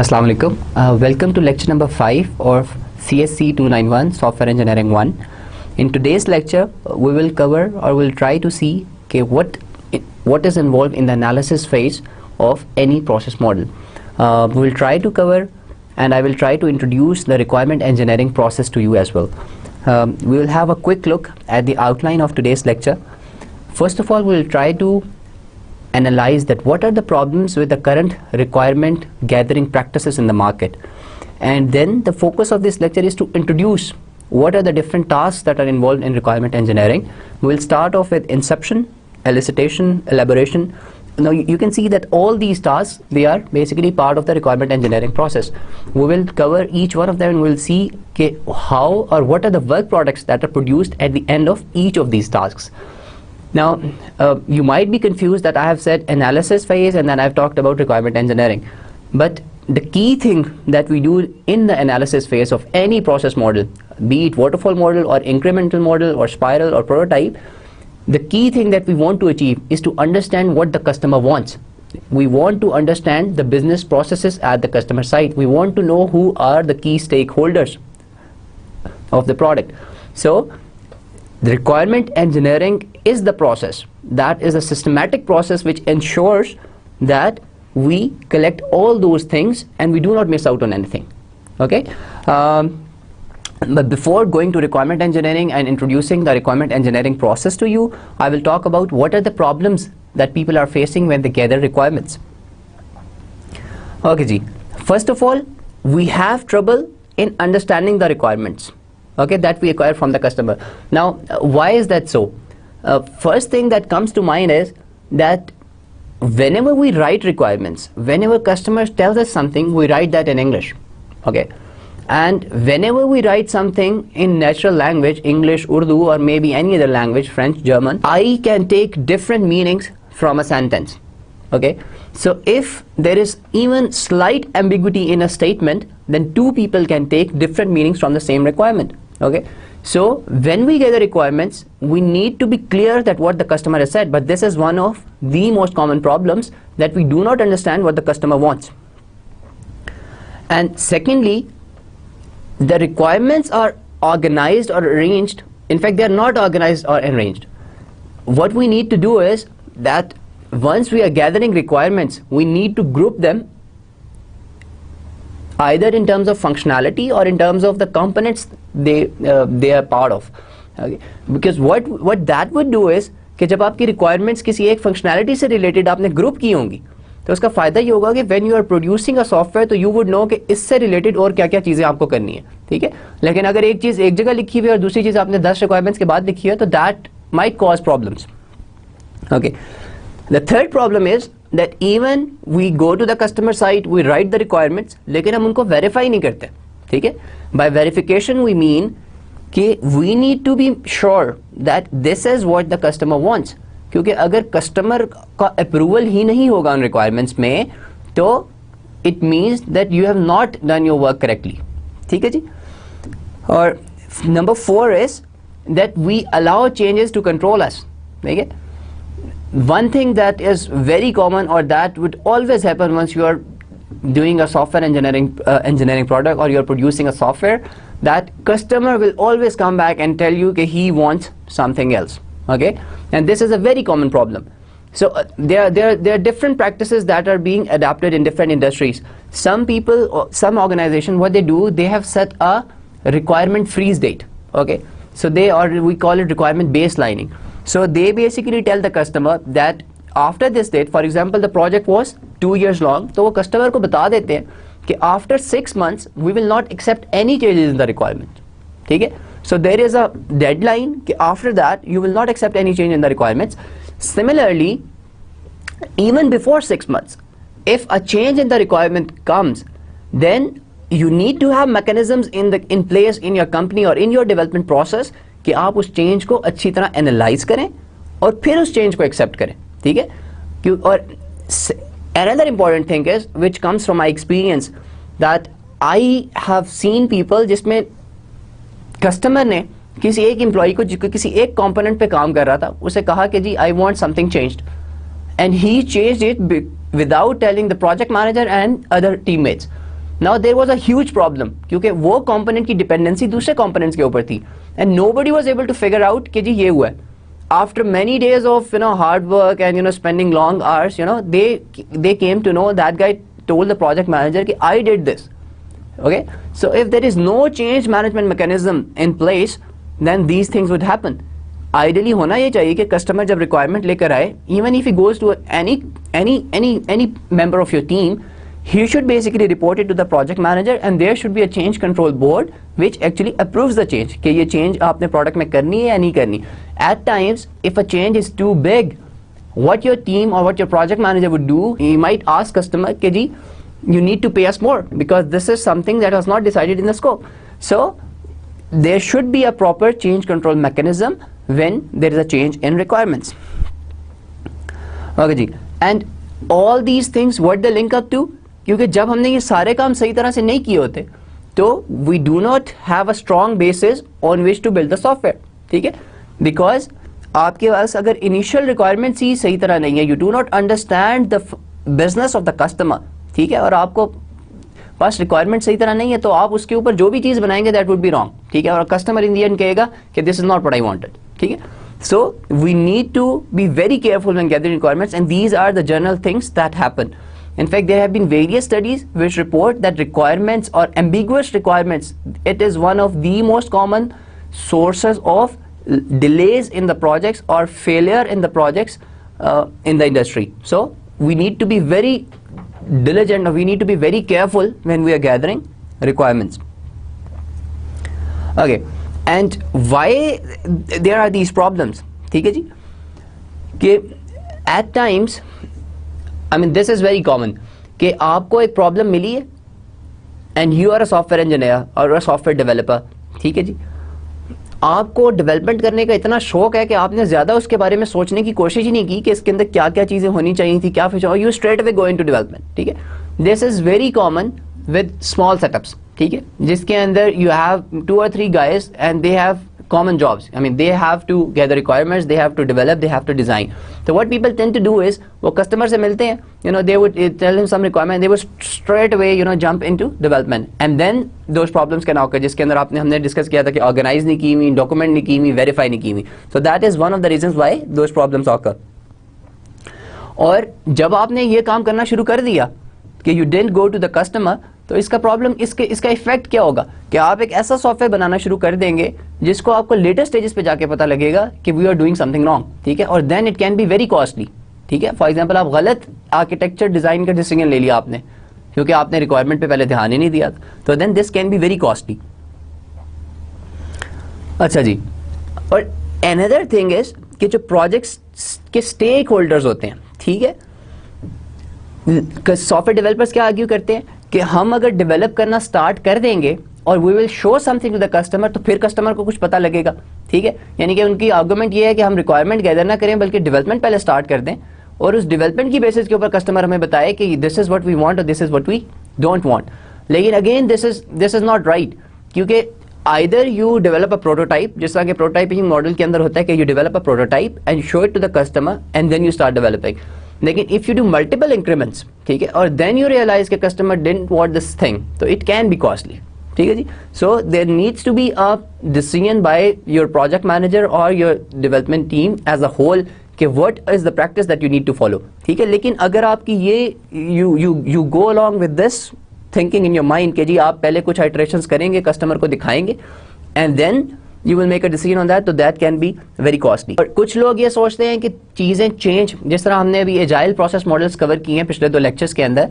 Assalamu alaikum. Welcome to lecture number 5 of CSC 291 Software Engineering 1. In today's lecture, we will cover or we'll try to see what is involved in the analysis phase of any process model. We will try to cover and I will try to introduce the requirement engineering process to you as well. We will have a quick look at the outline of today's lecture. First of all, we will try to analyze that what are the problems with the current requirement gathering practices in the market, and then the focus of this lecture is to introduce what are the different tasks that are involved in requirement engineering. We'll start off with inception, elicitation, elaboration. Now you can see that all these tasks, they are basically part of the requirement engineering process. We will cover each one of them and we'll see how or what are the work products that are produced at the end of each of these tasks. Now, you might be confused that I have said analysis phase and then I've talked about requirement engineering. But the key thing that we do in the analysis phase of any process model, be it waterfall model or incremental model or spiral or prototype, the key thing that we want to achieve is to understand what the customer wants. We want to understand the business processes at the customer site. We want to know who are the key stakeholders of the product. So, the requirement engineering is the process. That is a systematic process which ensures that we collect all those things and we do not miss out on anything. Okay? But before going to requirement engineering and introducing the requirement engineering process to you, I will talk about what are the problems that people are facing when they gather requirements. Okay, ji. First of all, we have trouble in understanding the requirements, okay, that we acquire from the customer. Now, why is that so? First thing that comes to mind is that whenever we write requirements, whenever customers tell us something, we write that in English, okay? And whenever we write something in natural language, English, Urdu, or maybe any other language, French, German, I can take different meanings from a sentence, okay? So if there is even slight ambiguity in a statement, then two people can take different meanings from the same requirement, okay? So when we gather requirements, we need to be clear that what the customer has said, but this is one of the most common problems, that we do not understand what the customer wants. And secondly, the requirements are organized or arranged. In fact, they are not organized or arranged. What we need to do is that once we are gathering requirements, we need to group them either in terms of functionality or in terms of the components they are part of, okay? Because what that would do is कि जब आपकी requirements किसी एक functionality से related आपने group की होंगी, तो उसका फ़ायदा ये होगा कि when you are producing a software, तो you would know कि इससे related और क्या क्या चीज़ें आपको करनी है, ठीक है? लेकिन अगर एक चीज़ एक जगह लिखी हुई है और दूसरी चीज़ आपने 10 requirements के बाद लिखी है, तो that might cause problems, okay? The third problem is that even we go to the customer site, we write the requirements, लेकिन हम उनको verify नहीं करते, ठीक है? By verification we mean कि we need to be sure that this is what the customer wants. क्योंकि अगर customer का approval ही नहीं होगा उन requirements में, तो it means that you have not done your work correctly. ठीक है जी? और number 4 is that we allow changes to control us. ठीक है? One thing that is very common or that would always happen once you are doing a software engineering product or you are producing a software, that customer will always come back and tell you that he wants something else, okay? And this is a very common problem. So there are different practices that are being adapted in different industries. Some people, or some organization, what they do, they have set a requirement freeze date, okay? So we call it requirement baselining. So they basically tell the customer that after this date, for example, the project was 2 years long, तो वो customer को बता देते हैं कि after 6 months we will not accept any changes in the requirement, ठीक है? So there is a deadline कि after that you will not accept any change in the requirements. Similarly, even before 6 months, if a change in the requirement comes, then you need to have mechanisms in place in your company or in your development process कि आप उस change को अच्छी तरह analyse करें और फिर उस चेंज को एक्सेप्ट करें, ठीक है? और another important thing is which comes from my experience that I have seen people जिसमें कस्टमर ने किसी एक एम्प्लॉय को किसी एक कंपोनेंट पे काम कर रहा था, उसे कहा कि जी I want something changed and he changed it without telling the project manager and other teammates. Now there was a huge problem, क्योंकि वो कंपोनेंट की डिपेंडेंसी दूसरे कंपोनेंट्स के ऊपर थी and nobody was able to figure out कि जी ये हुआ है. After many days of hard work and spending long hours, they came to know, that guy told the project manager कि I did this. Okay, so if there is no change management mechanism in place, then these things would happen. Ideally होना ये चाहिए कि customer जब requirement लेकर आए, even if he goes to any member of your team, he should basically report it to the project manager and there should be a change control board which actually approves the change कि ये change आपने product में करनी है या नहीं करनी. At times, if a change is too big, what your team or what your project manager would do, he might ask customer कि जी you need to pay us more because this is something that was not decided in the scope. So there should be a proper change control mechanism when there is a change in requirements. Okay ji, and all these things what they link up to, क्योंकि जब हमने ये सारे काम सही तरह से नहीं किए होते तो we do not have a strong basis on which to build the software. ठीक है, because आपके पास अगर initial requirements ही सही तरह नहीं है, you do not understand the business of the customer, ठीक है, और आपको पास रिक्वायरमेंट सही तरह नहीं है तो आप उसके ऊपर जो भी चीज़ बनाएंगे दैट वुड बी रॉन्ग. ठीक है, और कस्टमर इन द एंड कहेगा कि this is not what I wanted. ठीक है, so we need to be very careful when gathering requirements, and these are the general things that happen. In fact, there have been various studies which report that requirements or ambiguous requirements, it is one of the most common sources of delays in the projects or failure in the projects in the industry. So we need to be very diligent, or we need to be very careful when we are gathering requirements. Okay, and why there are these problems? ठीक है जी, कि at times, I mean this is very common, कि आपको एक problem मिली है and you are a software engineer और a software developer. ठीक है जी, आपको डेवलपमेंट करने का इतना शौक है कि आपने ज़्यादा उसके बारे में सोचने की कोशिश ही नहीं की कि इसके अंदर क्या क्या चीज़ें होनी चाहिए थी, क्या feature, you straight away go into development. ठीक है, this is very common with small setups. ठीक है, जिसके अंदर you have 2 or 3 guys and they have common jobs. I mean they have to gather requirements, they have to develop, they have to design. So what people tend to do is वो customer से मिलते हैं, they would tell him some requirement, they would straight away jump into development, and then those problems can occur, जिसके अंदर हमने discuss किया था कि ऑर्गेनाइज नहीं की हुई, डॉक्यूमेंट नहीं की हुई, वेरीफाई नहीं की हुई. So that is one of the reasons why those problems occur. और जब आपने ये काम करना शुरू कर दिया कि you didn't go to the customer, तो इसका प्रॉब्लम, इसका इफेक्ट क्या होगा कि आप एक ऐसा सॉफ्टवेयर बनाना शुरू कर देंगे जिसको आपको लेटेस्ट स्टेजेस पे जाके पता लगेगा कि we are doing something wrong. ठीक है, और then it can be very costly. ठीक है, फॉर एग्जांपल आप गलत आर्किटेक्चर डिजाइन का डिसीजन ले लिया आपने क्योंकि आपने रिक्वायरमेंट पे पहले ध्यान ही नहीं दिया, तो then this can be very costly. अच्छा जी, और अनदर थिंग इज कि जो प्रोजेक्ट्स के स्टेक होल्डर्स होते हैं, ठीक है, सॉफ्टवेयर डेवलपर्स क्या आर्ग्यू करते हैं कि हम अगर डेवलप करना स्टार्ट कर देंगे और we will show something to the customer, तो फिर कस्टमर को कुछ पता लगेगा. ठीक है, यानी कि उनकी आर्गुमेंट ये है कि हम रिक्वायरमेंट गैदर ना करें बल्कि डेवलपमेंट पहले स्टार्ट कर दें और उस डेवलपमेंट की बेसिस के ऊपर कस्टमर हमें बताए कि this is what we want और this is what we don't want. लेकिन again this is not right, क्योंकि either you develop a prototype, जिस तरह के प्रोटोटाइपिंग मॉडल के अंदर होता है कि you develop a prototype and show it to the customer and then you start developing. लेकिन if you do multiple increments, ठीक है, और देन यू रियलाइज कि customer didn't want this thing, तो इट कैन बी कॉस्टली. ठीक है जी, so there needs to be a decision by your project manager और your development team as a whole कि what is the practice that you need to follow. ठीक है, लेकिन अगर आपकी ये you go along with this thinking in your mind कि जी आप पहले कुछ इटरेशंस करेंगे, कस्टमर को दिखाएंगे and then you will make a decision on that, तो that can be very costly. और कुछ लोग ये सोचते हैं कि चीज़ें चेंज, जिस तरह हमने अभी एजाइल प्रोसेस मॉडल्स कवर किए हैं पिछले 2 लेक्चर्स के अंदर,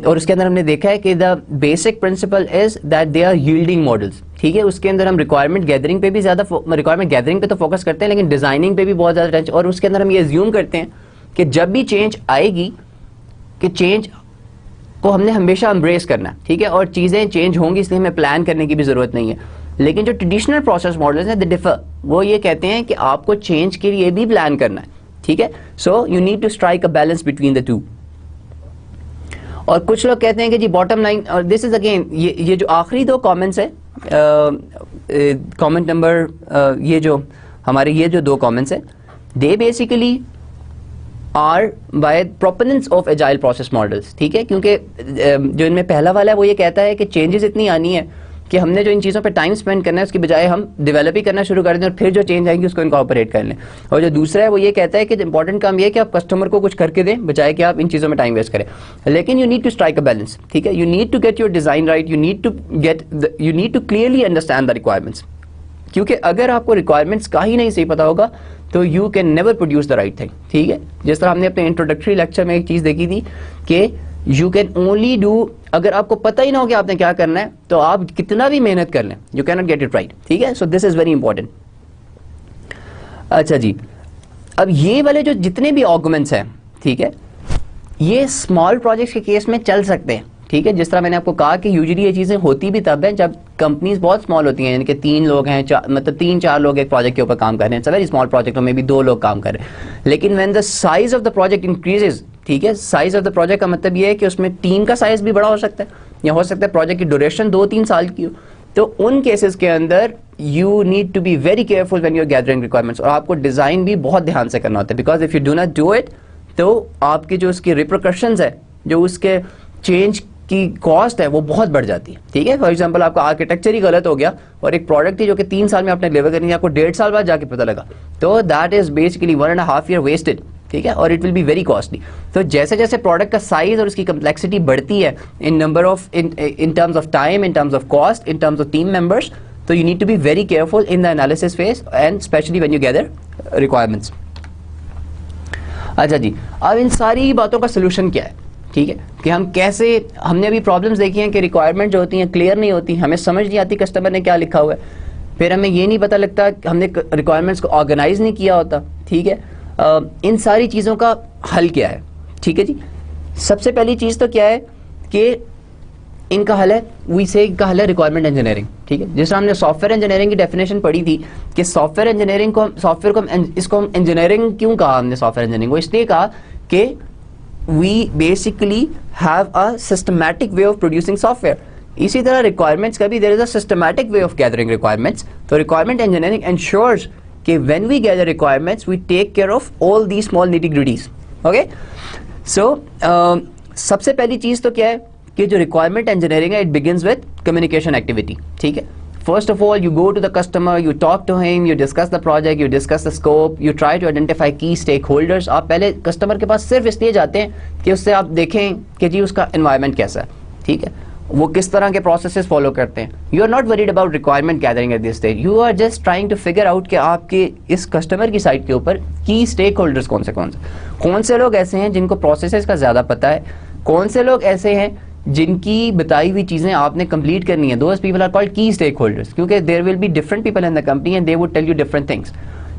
और उसके अंदर हमने देखा है कि the basic principle is that they are yielding models. ठीक है, उसके अंदर हम रिक्वायरमेंट गैदरिंग पे भी ज़्यादा रिक्वायरमेंट गैदरिंग पे तो फोकस करते हैं, लेकिन डिजाइनिंग पे भी बहुत ज़्यादा टेंशन, और उसके अंदर हम ये एज्यूम करते हैं कि जब भी चेंज आएगी कि चेंज को हमने हमेशा एम्ब्रेस करना है. ठीक है, और चीज़ें चेंज होंगी इसलिए हमें प्लान करने की भी ज़रूरत नहीं है. लेकिन जो ट्रेडिशनल प्रोसेस मॉडल्स हैं दे डिफर, वो ये कहते हैं कि आपको चेंज के लिए भी प्लान करना है. ठीक है, so you need to strike a balance between the two. और कुछ लोग कहते हैं कि जी बॉटम लाइन, और दिस इज अगेन ये जो आखिरी 2 कमेंट्स है, कमेंट नंबर ये जो हमारे ये जो 2 कमेंट्स है, they basically are by proponents of agile process models, ठीक है, क्योंकि जो इनमें पहला वाला है वो ये कहता है कि चेंजेस इतनी आनी है कि हमने जो इन चीज़ों पे टाइम स्पेंड करना है उसकी बजाय हम डेवलप ही करना शुरू कर दें और फिर जो चेंज आएंगी उसको इनकॉर्पोरेट कर लें। और जो दूसरा है वो ये कहता है कि इंपॉर्टेंट काम ये है कि आप कस्टमर को कुछ करके दें बजाय कि आप इन चीज़ों में टाइम वेस्ट करें। लेकिन you need to strike a balance, ठीक है, you need to get your design right, you need to clearly understand the requirements, क्योंकि अगर आपको रिक्वायरमेंट्स का ही नहीं सही पता होगा तो you can never produce the right thing, ठीक है। जिस तरह हमने अपने इंट्रोडक्टरी लेक्चर में एक चीज़ देखी थी कि यू कैन ओनली डू, अगर आपको पता ही ना हो कि आपने क्या करना है तो आप कितना भी मेहनत कर लें you can not get it right, ठीक है। So this is very important. अच्छा जी, अब ये वाले जो जितने भी आर्गुमेंट्स हैं, ठीक है, ये स्मॉल प्रोजेक्ट्स के केस में चल सकते हैं, ठीक है। जिस तरह मैंने आपको कहा कि यूजुअली ये चीज़ें होती भी तब है जब कंपनीज बहुत स्मॉल होती हैं, यानी कि 3 लोग हैं, मतलब 3-4 लोग एक प्रोजेक्ट के ऊपर काम कर रहे हैं, it's a very small project में भी 2 लोग काम कर रहे हैं। लेकिन when the size of the project increases, ठीक है, साइज ऑफ द प्रोजेक्ट का मतलब ये है कि उसमें टीम का साइज भी बड़ा हो सकता है, या हो सकता है प्रोजेक्ट की ड्यूरेशन 2-3 साल की हो, तो उन केसेस के अंदर you need to be very careful when you are gathering requirements, और आपको डिज़ाइन भी बहुत ध्यान से करना होता है, because if you do not do it तो आपकी जो उसकी रिप्रिकॉशंस है, जो उसके चेंज की कॉस्ट है वो बहुत बढ़ जाती है, ठीक है। फॉर एग्जांपल आपका आर्किटेक्चर ही गलत हो गया और एक प्रोडक्ट थी जो कि 3 साल में आपने डिलीवर करनी है, आपको 1.5 साल बाद जाके पता लगा, तो that is basically 1.5 year wasted, ठीक है, और it will be very costly. तो जैसे जैसे प्रोडक्ट का साइज और उसकी कम्प्लेक्सिटी बढ़ती है in number of in terms of time, in terms of cost, in terms of team members, तो you need to be very careful in the analysis phase and specially when you gather requirements. अच्छा जी, अब इन सारी बातों का solution क्या है, ठीक है, कि हम कैसे, हमने अभी प्रॉब्लम्स देखी हैं कि रिक्वायरमेंट जो होती हैं क्लियर नहीं होती, हमें समझ नहीं आती कस्टमर ने क्या लिखा हुआ है, फिर हमें ये नहीं पता लगता, हमने रिक्वायरमेंट्स को ऑर्गेनाइज नहीं किया होता, ठीक है। इन सारी चीज़ों का हल क्या है, ठीक है जी। सबसे पहली चीज़ तो क्या है कि इनका हल है, इनका हल है रिक्वायरमेंट इंजीनियरिंग, ठीक है। जैसे हमने सॉफ्टवेयर इंजीनियरिंग की डेफिनेशन पढ़ी थी कि सॉफ्टवेयर इंजीनियरिंग को, इसको हम इंजीनियरिंग क्यों कहा हमने सॉफ्टवेयर इंजीनियरिंग को, इसलिए कहा कि we basically have a systematic way of producing software. इसी तरह requirements का भी there is a systematic way of gathering requirements. तो requirement engineering ensures कि when we gather requirements we take care of all these small nitty-gritties. Okay? So सबसे पहली चीज़ तो क्या है कि जो requirement engineering है it begins with communication activity. ठीक है? First of all, you go to the customer, you talk to him, you discuss the project, you discuss the scope, you try to identify key stakeholders. आप पहले customer के पास सिर्फ इसलिए जाते हैं कि उससे आप देखें कि जी उसका एनवायरनमेंट कैसा है, ठीक है, वो किस तरह के प्रोसेसेस फॉलो करते हैं। You are not worried about requirement gathering at this stage, you are just trying to figure out कि आपके इस कस्टमर की साइड के ऊपर की स्टेक होल्डर्स कौन से लोग ऐसे हैं जिनको प्रोसेसेस का ज़्यादा पता है, कौन से लोग ऐसे हैं जिनकी बताई हुई चीज़ें आपने कंप्लीट करनी है। Those people are called key stakeholders, क्योंकि there will be different people in the company and they would tell you different things,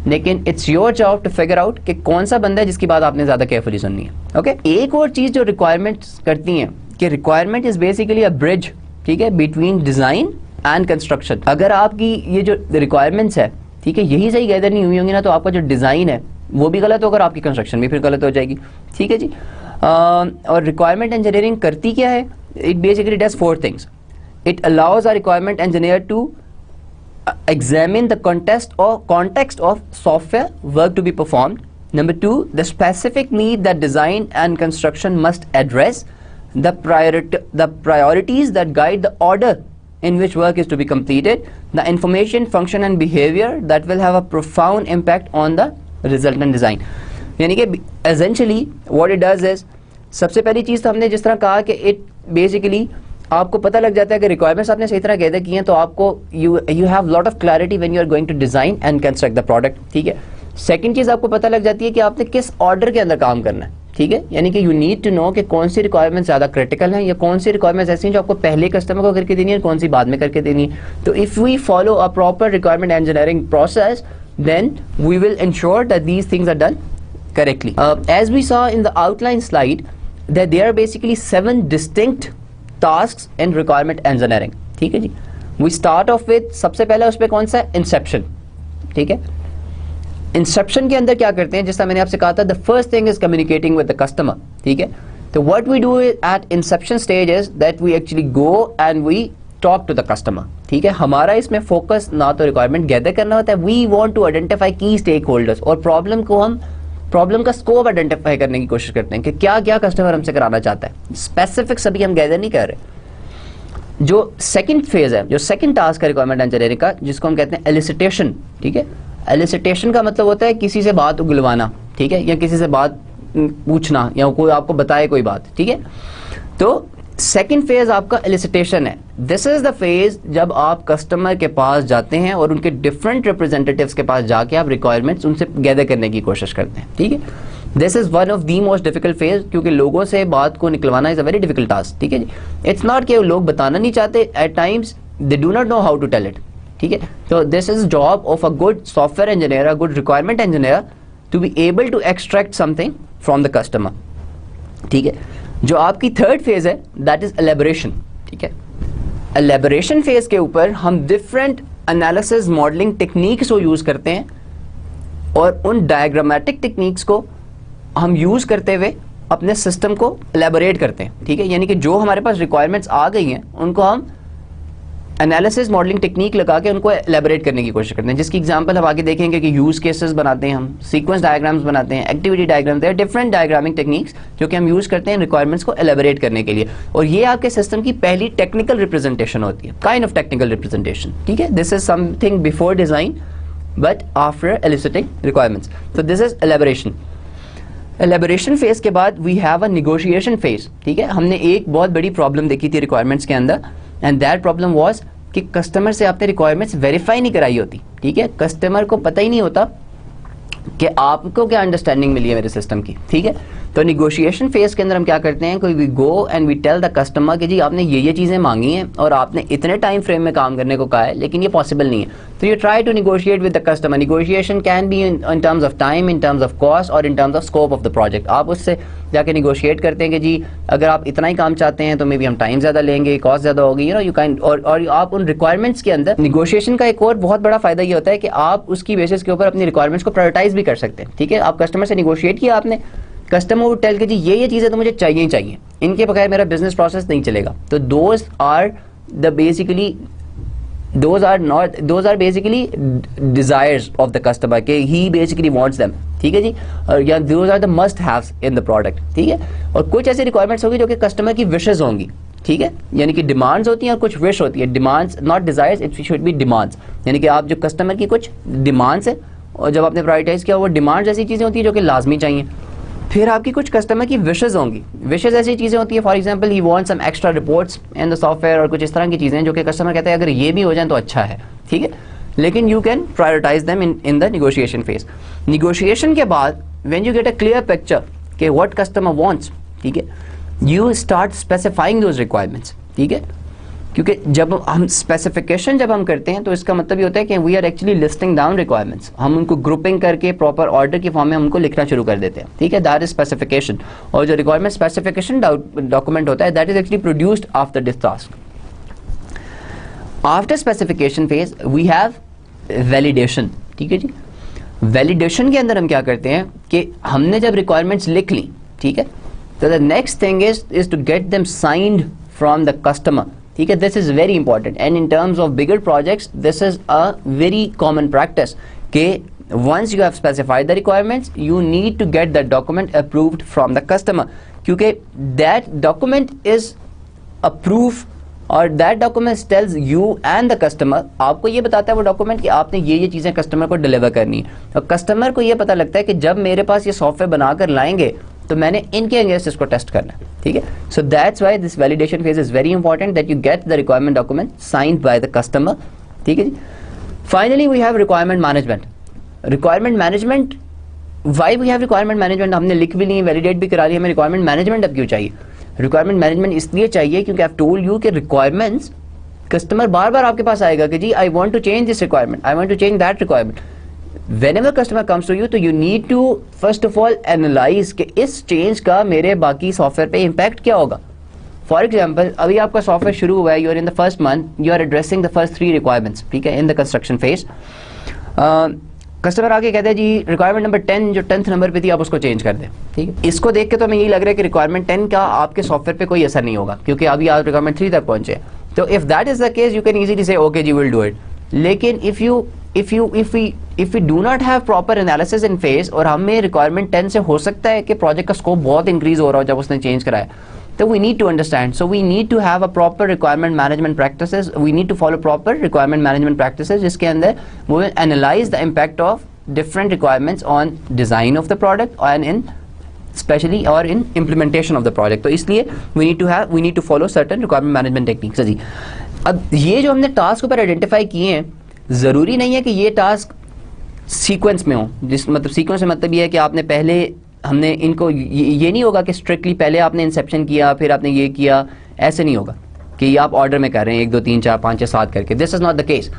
लेकिन it's your job to figure out कि कौन सा बंदा है जिसकी बात आपने ज़्यादा केयरफुली सुननी है। ओके, एक और चीज़ जो रिक्वायरमेंट्स करती हैं कि requirement is basically a bridge, ठीक है, बिटवीन डिज़ाइन एंड कंस्ट्रक्शन। अगर आपकी ये जो रिक्वायरमेंट्स है, ठीक है, यही सही गैदर नहीं हुई होंगी ना, तो आपका जो डिज़ाइन है वो भी गलत होगा और आपकी कंस्ट्रक्शन भी फिर गलत हो जाएगी, ठीक है जी। और रिक्वायरमेंट इंजीनियरिंग करती क्या है? It basically does 4 things. It allows a requirement engineer to examine the context of software work to be performed. Number 2, the specific need that design and construction must address, the priorities that guide the order in which work is to be completed, the information, function and behavior that will have a profound impact on the resultant design. यानी कि essentially what it does is, सबसे पहली चीज़ तो हमने जिस तरह कहा कि इट बेसिकली आपको पता लग जाता है कि रिक्वायरमेंट्स आपने सही तरह गैदर की हैं, तो आपको you have lot of clarity when you are going to design and construct the product, ठीक है। सेकंड चीज़ आपको पता लग जाती है कि आपने किस ऑर्डर के अंदर काम करना है, ठीक है, यानी कि यू नीड टू नो कि कौन सी रिक्वायरमेंट्स ज़्यादा क्रिटिकल हैं या कौन सी रिक्वायरमेंट्स ऐसी हैं जो आपको पहले कस्टमर को करके देनी है, कौन सी बाद में करके देनी है। तो if we follow a proper requirement engineering process then we will ensure that these things are done correctly. As we saw in the outline slide, that there are basically 7 distinct tasks in requirement engineering. ठीक है जी, we start off with, सबसे पहले उस पर कौन सा है? Inception, ठीक है। Inception के अंदर क्या करते हैं, जैसा मैंने आपसे कहा था, the first thing is communicating with the customer, ठीक है। तो what we do at inception stage is that we actually go and we talk to the customer, ठीक है। हमारा इसमें फोकस ना तो रिक्वायरमेंट गैदर करना होता है, we want to identify key stakeholders, और प्रॉब्लम को हम प्रॉब्लम का स्कोप आइडेंटिफाई करने की कोशिश करते हैं कि क्या क्या कस्टमर हमसे कराना चाहता है। स्पेसिफिक सभी हम गैदर नहीं कर रहे। जो सेकंड फेज है, जो सेकंड टास्क है रिक्वायरमेंट इंजीनियरिंग का, जिसको हम कहते हैं एलिसिटेशन, ठीक है। एलिसिटेशन का मतलब होता है किसी से बात उगलवाना, ठीक है, या किसी से बात पूछना, या कोई आपको बताए कोई बात, ठीक है। तो सेकेंड फेज आपका एलिसिटेशन है। दिस इज द फेज जब आप कस्टमर के पास जाते हैं और उनके डिफरेंट रिप्रेजेंटेटिव्स के पास जाके आप रिक्वायरमेंट्स उनसे गैदर करने की कोशिश करते हैं, ठीक है। This is one of the most difficult phase, क्योंकि लोगों से बात को निकलवाना is a very difficult task, ठीक है जी। इट्स नॉट कि लोग बताना नहीं चाहते, at times they do not know how to tell it, ठीक है। तो this is job of a good software engineer, a good requirement engineer, to be able to extract something from the customer, ठीक है। जो आपकी third phase है that is elaboration, ठीक है। एलेबोरेशन फेज के ऊपर हम डिफरेंट एनालिसिस मॉडलिंग टेक्निक्स को यूज करते हैं और उन डायग्रामेटिक टेक्निक्स को हम यूज करते हुए अपने सिस्टम को एलेबोरेट करते हैं, ठीक है। यानी कि जो हमारे पास रिक्वायरमेंट्स आ गई हैं उनको हम एनालिसिस मॉडलिंग टेक्निक लगा के उनको एलेबोरेट करने की कोशिश करते हैं, जिसकी एग्जांपल हम आगे देखेंगे कि यूज केसेस बनाते हैं हम, सीक्वेंस डायग्राम्स बनाते हैं, activity diagrams, there different diagramming techniques जो कि हम यूज करते हैं रिक्वायरमेंट्स को एलेबोरेट करने के लिए। और ये आपके सिस्टम की पहली टेक्निकल रिप्रेजेंटेशन होती है, काइंड ऑफ टेक्निकल रिप्रेजेंटेशन, ठीक है। This is something before design but after eliciting requirements. तो this is elaboration. Elaboration phase के बाद we have a negotiation phase, ठीक है। हमने एक बहुत बड़ी प्रॉब्लम देखी थी रिक्वायरमेंट्स के अंदर, एंड दैट प्रॉब्लम वाज कि कस्टमर से आपने रिक्वायरमेंट्स वेरीफाई नहीं कराई होती, ठीक है। कस्टमर को पता ही नहीं होता कि आपको क्या अंडरस्टैंडिंग मिली है मेरे सिस्टम की, ठीक है। तो निगोशिएशन फेज के अंदर हम क्या करते हैं, कोई we go and we tell the customer कि जी आपने ये चीज़ें मांगी हैं और आपने इतने टाइम फ्रेम में काम करने को कहा है, लेकिन ये पॉसिबल नहीं है। तो you try to negotiate with the customer. Negotiation can be in terms of time, in terms of cost और in terms of scope of the project. आप उससे जाके निगोशिएट करते हैं कि जी अगर आप इतना ही काम चाहते हैं तो मे बी हम टाइम ज़्यादा लेंगे, कॉस्ट ज़्यादा होगी, यू नो, यू कैन। और आप उन रिक्वायरमेंट्स के अंदर निगोशिएशन का एक और बहुत बड़ा फायदा ये होता है कि आप उसकी बेसिस के ऊपर अपनी रिक्वायरमेंट्स को प्रायोरिटाइज भी कर सकते हैं, ठीक है। आप कस्टमर से निगोशिएट किया आपने, कस्टमर वो टेल के जी ये चीज़ें तो मुझे चाहिए ही चाहिए, इनके बगैर मेरा बिजनेस प्रोसेस नहीं चलेगा। तो those are basically desires of the customer के ही बेसिकली वांट्स देम, ठीक है जी। और या those are the must haves in the product, ठीक है। और कुछ ऐसी रिक्वायरमेंट्स होगी जो कि कस्टमर की विशेज होंगी, ठीक है। यानी कि डिमांड्स होती हैं और कुछ विश होती है। Demands not desires, it should be demands. यानी कि आप जो कस्टमर की कुछ डिमांड्स है और जब आपने प्रायोरिटाइज किया वो डिमांड्स ऐसी चीज़ें होती है जो कि लाजमी चाहिए। फिर आपकी कुछ कस्टमर की विशेज होंगी। विशेज ऐसी चीज़ें होती है, for example he want some extra reports in the software और कुछ इस तरह की चीज़ें जो कि कस्टमर कहते हैं अगर ये भी हो जाए तो अच्छा है, ठीक है। लेकिन you can prioritise them in the negotiation phase. Negotiation के बाद when you get a clear picture कि व्हाट कस्टमर वांट्स, ठीक है, you start specifying those requirements, ठीक है। क्योंकि जब हम स्पेसिफिकेशन जब हम करते हैं तो इसका मतलब ये होता है कि we are actually listing down requirements. हम उनको ग्रुपिंग करके प्रॉपर ऑर्डर की फॉर्म में उनको लिखना शुरू कर देते हैं, ठीक है। That is specification. और जो रिक्वायरमेंट स्पेसिफिकेशन डॉक्यूमेंट होता है that is actually produced after this task. After specification phase we have validation, ठीक है जी। वैलिडेशन के अंदर हम क्या करते हैं कि हमने जब रिक्वायरमेंट्स लिख ली, ठीक है, तो the next thing is to get them signed from the customer, ठीक है। This is very important and in terms of bigger projects this is a very common practice कि once you have specified the requirements you need to get that document approved from the customer, क्योंकि that document is a proof और that document tells you and the customer, आपको ये बताता है वो document कि आपने ये चीज़ें कस्टमर को डिलीवर करनी है। और कस्टमर को ये पता लगता है कि जब मेरे पास ये सॉफ्टवेयर बनाकर लाएंगे तो मैंने इनके अगेंस्ट इसको टेस्ट करना है, ठीक है। So that's why this validation phase is very important that you get the requirement document signed by the customer, ठीक है जी। Finally we have requirement management. Requirement management, why we have requirement management, हमने लिख भी ली, validate भी करा ली, हमें requirement management अब क्यों चाहिए? रिक्वायरमेंट मैनेजमेंट इसलिए चाहिए क्योंकि आई हैव टोल्ड यू कि रिक्वायरमेंट्स कस्टमर बार बार आपके पास आएगा कि जी I want to change this requirement, I want to change that requirement. Whenever customer comes to you, तो you need to first of all analyze कि इस चेंज का मेरे बाकी सॉफ्टवेयर पे इम्पैक्ट क्या होगा। फॉर एग्जाम्पल अभी आपका सॉफ्टवेयर शुरू हुआ है, you are in the first month, you are addressing the first 3 requirements, ठीक है, in the construction phase. Customer आके कहते हैं जी रिक्वायरमेंट नंबर 10 जो 10th नंबर पे थी आप उसको चेंज कर दें, ठीक है। इसको देख के तो हमें यही लग रहा है कि रिक्वायरमेंट 10 का आपके सॉफ्टवेयर पे कोई असर नहीं होगा क्योंकि अभी आप रिक्वायरमेंट 3 तक पहुंचे। तो if that is the case you can easily से ओके जी विल डू इट। लेकिन if we do not have proper analysis in phase और हमें requirement 10 से हो सकता है कि project का scope बहुत increase हो रहा हो जब उसने change कराया, तो we need to understand. So we need to have a proper requirement management practices. We need to follow proper requirement management practices जिसके अंदर we will analyze the impact of different requirements on design of the product and in especially or in implementation of the project. तो इसलिए we need to follow certain requirement management techniques. जी, अब ये जो हमने task ऊपर identify किए हैं, ज़रूरी नहीं है कि ये टास्क सीक्वेंस में हो. जिस मतलब सीक्वेंस में मतलब ये है कि आपने पहले हमने इनको ये नहीं होगा कि स्ट्रिक्टली पहले आपने इंसेप्शन किया फिर आपने ये किया, ऐसे नहीं होगा कि ये आप ऑर्डर में कर रहे हैं 1 2 3 4 5 6 7 करके. This is not the case.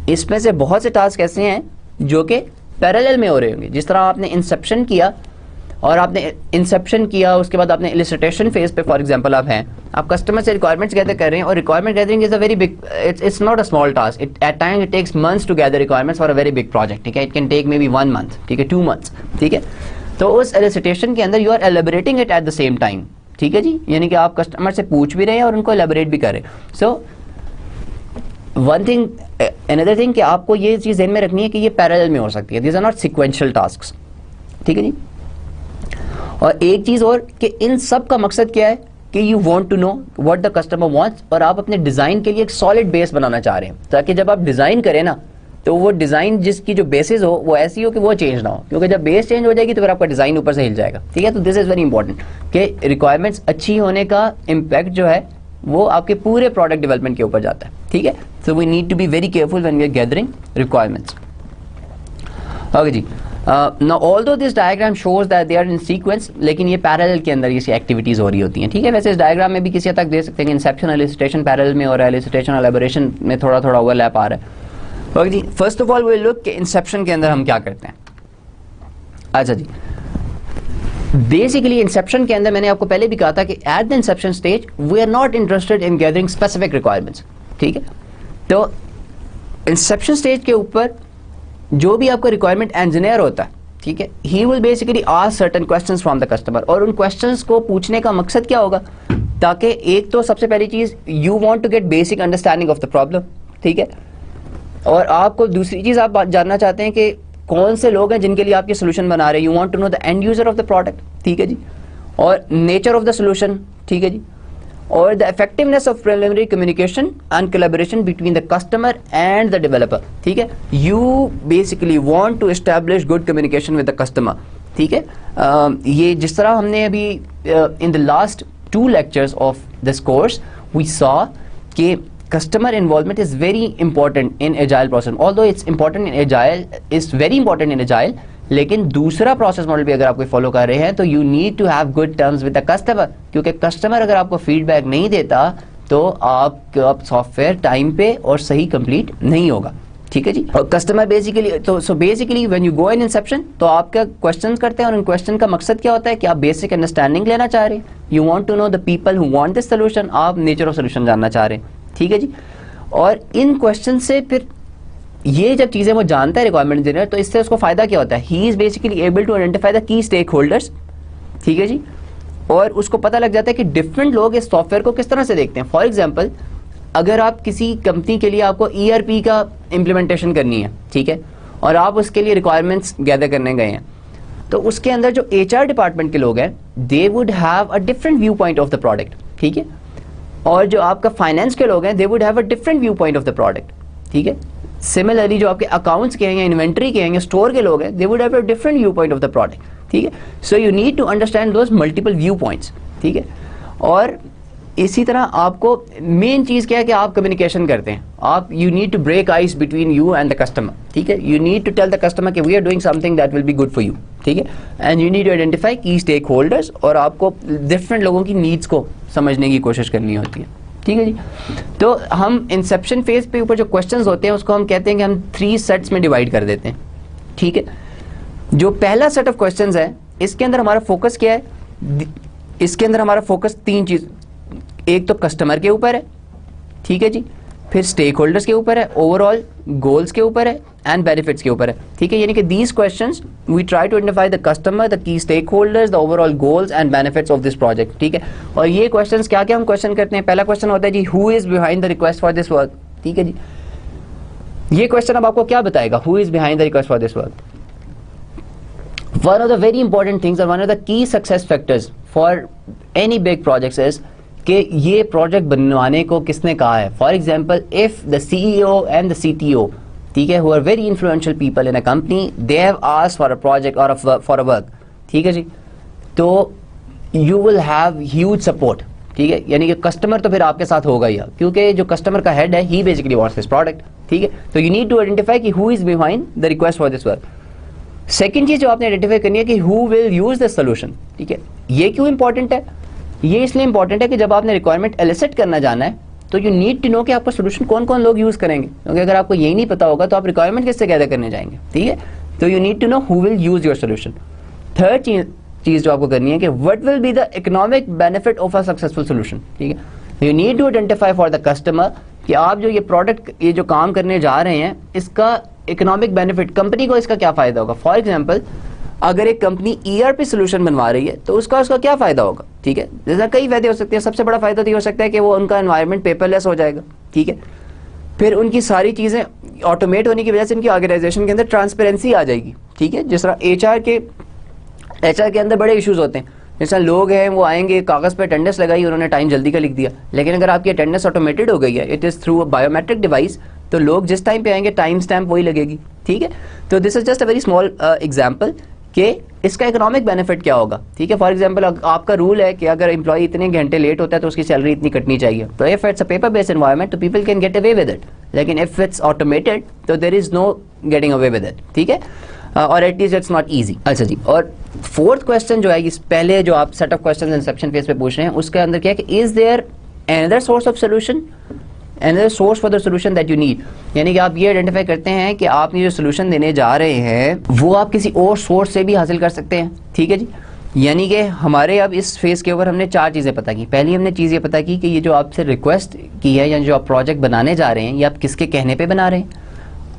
इसमें से बहुत से टास्क ऐसे हैं जो कि पैरेलल में हो रहे होंगे. जिस तरह आपने इंसेप्शन किया और आपने इंसेप्शन किया उसके बाद आपने इलिसिटेशन फेज पे फॉर एग्जांपल आप हैं, आप कस्टमर से रिक्वायरमेंट्स गैदर कर रहे हैं और requirement gathering is a very big, it's not a small task. At times it takes months to gather requirements for a very big project. ठीक है, it can take maybe 1 month, ठीक है, 2 months. ठीक है, तो उस elicitation के अंदर you are elaborating it at the same time. ठीक है जी, यानी कि आप कस्टमर से पूछ भी रहे हैं और उनको एलिबरेट भी कर रहे हैं. So one thing, another thing कि आपको ये चीज़ ध्यान में रखनी है कि ये पैरेलल में हो सकती है. These are not sequential tasks. ठीक है जी. और एक चीज़ और कि इन सब का मकसद क्या है कि you want to know what the customer wants, और आप अपने डिज़ाइन के लिए एक सॉलिड बेस बनाना चाह रहे हैं ताकि जब आप डिज़ाइन करें ना तो वो डिज़ाइन जिसकी जो बेसिस हो वो ऐसी हो कि वो चेंज ना हो, क्योंकि जब बेस चेंज हो जाएगी तो फिर आपका डिज़ाइन ऊपर से हिल जाएगा. ठीक है, तो दिस इज़ वेरी इंपॉर्टेंट कि रिक्वायरमेंट्स अच्छी होने का इम्पैक्ट जो है वो आपके पूरे प्रोडक्ट डेवलपमेंट के ऊपर जाता है. ठीक है, so we need to be very careful when we are gathering requirements. Okay जी. Now although this diagram shows that they are in sequence, लेकिन ये पैरेलल के अंदर ये एक्टिविटीज़ हो रही होती हैं. ठीक है, वैसे इस डायग्राम में भी किसी हद तक दे सकते हैं कि इंसेप्शन एलिसिटेशन पैरेलल में हो रहा है, एलिसिटेशन एलैबोरेशन में थोड़ा थोड़ा ओवरलैप आ रहा है. ओके जी, first of all we look कि इंसेप्शन के अंदर हम क्या करते हैं. अच्छा जी, बेसिकली इंसेप्शन के अंदर मैंने आपको पहले भी कहा था कि at the inception stage we are not interested in gathering specific requirements. ठीक है, तो इंसेप्शन स्टेज के ऊपर जो भी आपका रिक्वायरमेंट इंजीनियर होता है, ठीक है, he will basically ask certain questions from the customer. और उन क्वेश्चंस को पूछने का मकसद क्या होगा, ताकि एक तो सबसे पहली चीज़ you want to get basic understanding of the problem. ठीक है, और आपको दूसरी चीज़ आप जानना चाहते हैं कि कौन से लोग हैं जिनके लिए आप ये सोल्यूशन बना रहे हैं. You want to know the end user of the product. ठीक है जी, और नेचर ऑफ द सोल्यूशन. ठीक है जी, और the effectiveness of preliminary communication and collaboration between the customer and the developer. ठीक है, you basically want to establish good communication with the customer. ठीक है, ये जिस तरह हमने अभी in the last 2 lectures of this course we saw कि customer involvement is very important in agile process. Although it's important in agile, it's very important in agile, लेकिन दूसरा प्रोसेस मॉडल भी अगर आप कोई फॉलो कर रहे हैं तो you need to have good terms with the customer, क्योंकि कस्टमर अगर आपको फीडबैक नहीं देता तो आपका सॉफ्टवेयर टाइम पे और सही कंप्लीट नहीं होगा. ठीक है जी, और कस्टमर बेसिकली तो so basically when you go in Inception तो आपका क्वेश्चंस करते हैं और उन क्वेश्चन का मकसद क्या होता है कि आप बेसिक अंडरस्टैंडिंग लेना चाह रहे हैं. You want to know the people who want this solution, आप नेचर ऑफ सोल्यूशन जानना चाह रहे हैं. ठीक है जी, और इन क्वेश्चन से फिर ये जब चीज़ें वो जानता है रिक्वायरमेंट इंजीनियर, तो इससे उसको फायदा क्या होता है, he is basically able to identify the key stakeholders. ठीक है जी, और उसको पता लग जाता है कि डिफरेंट लोग इस सॉफ्टवेयर को किस तरह से देखते हैं. फॉर एग्जांपल, अगर आप किसी कंपनी के लिए आपको ERP का इम्प्लीमेंटेशन करनी है, ठीक है, और आप उसके लिए रिक्वायरमेंट्स गैदर करने गए हैं, तो उसके अंदर जो HR डिपार्टमेंट के लोग हैं they would have a different viewpoint of the product. ठीक है, और जो आपका फाइनेंस के लोग हैं they would have a different viewpoint of the product. ठीक है, सिमिलरली जो आपके अकाउंट्स के हैं या इन्वेंट्री के हैं या स्टोर के लोग हैं they would have a different viewpoint of the product. ठीक है, so you need to understand those multiple viewpoints. ठीक है, और इसी तरह आपको मेन चीज़ क्या है कि आप कम्युनिकेशन करते हैं. आप you need to break ice between you and the customer. ठीक है, you need to tell the customer कि we are doing something that will be good for you. ठीक है, and you need to identify key stakeholders, और आपको different लोगों की needs को समझने की कोशिश करनी होती है. ठीक है जी, तो हम इंसेप्शन फेज पे ऊपर जो क्वेश्चंस होते हैं उसको हम कहते हैं कि हम 3 सेट्स में डिवाइड कर देते हैं. ठीक है, जो पहला सेट ऑफ क्वेश्चंस है इसके अंदर हमारा फोकस क्या है, इसके अंदर हमारा फोकस 3 चीज़, एक तो कस्टमर के ऊपर है. ठीक है जी, फिर स्टेक होल्डर्स के ऊपर है, ओवरऑल गोल्स के ऊपर है, एंड बेनिफिट्स के ऊपर है. ठीक है, यानी कि these questions we try to identify the customer, the key stakeholders, the overall goals and benefits of this project. ठीक है, और ये क्वेश्चंस क्या क्या हम क्वेश्चन करते हैं. पहला क्वेश्चन होता है जी who is behind the request for this work. ठीक है जी, ये क्वेश्चन अब आपको क्या बताएगा, who is behind the request for this work? One of the very important things और one of the key success factors for any big projects is कि ये प्रोजेक्ट बनवाने को किसने कहा है. For example, if the CEO and the CTO, ठीक है, who are very influential people in a company, they have asked for a project और फॉर अ वर्क, ठीक है जी, तो you will have huge support, ठीक है, यानी कि कस्टमर तो फिर आपके साथ होगा ही, क्योंकि जो कस्टमर का हेड है ही बेसिकली वांट्स दिस प्रोडक्ट, ठीक है. तो यू नीड टू आइडेंटिफाई कि who is behind the request for this work. Second चीज जो आपने आइडेंटिफाई करनी है कि who will use this solution, ठीक है. ये क्यों इंपॉर्टेंट है? ये इसलिए इंपॉर्टेंट है कि जब आपने रिक्वायरमेंट एलिसिट करना जाना है तो यू नीड टू नो कि आपका सोल्यूशन कौन कौन लोग यूज करेंगे, क्योंकि अगर आपको यही नहीं पता होगा तो आप रिक्वायरमेंट किससे गैदर करने जाएंगे, ठीक है. तो you need to know who will use your solution. Third चीज जो आपको करनी है कि what will be the economic benefit of a successful solution, ठीक है. You need to identify for the customer कि आप जो ये प्रोडक्ट, ये जो काम करने जा रहे हैं, इसका इकोनॉमिक बेनिफिट, कंपनी को इसका क्या फायदा होगा. फॉर एग्जाम्पल, अगर एक कंपनी ERP सोल्यूशन बनवा रही है तो उसका क्या फायदा होगा, ठीक है. जैसा कई फायदे हो सकते हैं, सबसे बड़ा फायदा तो ये हो सकता है कि वो उनका एनवायरनमेंट पेपरलेस हो जाएगा, ठीक है. फिर उनकी सारी चीज़ें ऑटोमेट होने की वजह से उनकी ऑर्गेनाइजेशन के अंदर ट्रांसपेरेंसी आ जाएगी, ठीक है. जिस तरह HR के अंदर बड़े इश्यूज होते हैं, जैसा लोग हैं वो आएंगे, कागज़ पे अटेंडेंस लगाई, उन्होंने टाइम जल्दी का लिख दिया, लेकिन अगर आपकी अटेंडेंस ऑटोमेटेड हो गई है, it is through a biometric device, तो लोग जिस टाइम पे आएंगे टाइम स्टैम्प वही लगेगी, ठीक है. तो this is just a very small example कि इसका इकोनॉमिक बेनिफिट क्या होगा, ठीक है. फॉर एग्जाम्पल, आपका रूल है कि अगर एम्प्लॉय इतने घंटे लेट होता है तो उसकी सैलरी इतनी कटनी चाहिए. तो if it's a paper based environment तो people can get away with it, लेकिन इफ इट्स ऑटोमेटेड तो there is no getting away with it, ठीक है. और एटलीस्ट इट्स नॉट ईजी. अच्छा जी, और फोर्थ क्वेश्चन जो है, इस पहले जो आप set of question inception phase पे पूछ रहे हैं, उसके अंदर क्या है कि is there another source of solution, another source for the solution that you need. यानी कि आप ये आइडेंटिफाई करते हैं कि आपने जो सोल्यूशन देने जा रहे हैं वो आप किसी और सोर्स से भी हासिल कर सकते हैं, ठीक है जी. यानी कि हमारे अब इस फेज के ऊपर हमने 4 चीज़ें पता की. पहली हमने चीज़ ये पता की कि ये जो आपसे रिक्वेस्ट की है या जो आप प्रोजेक्ट बनाने जा रहे हैं, ये आप किसके कहने पे बना रहे हैं.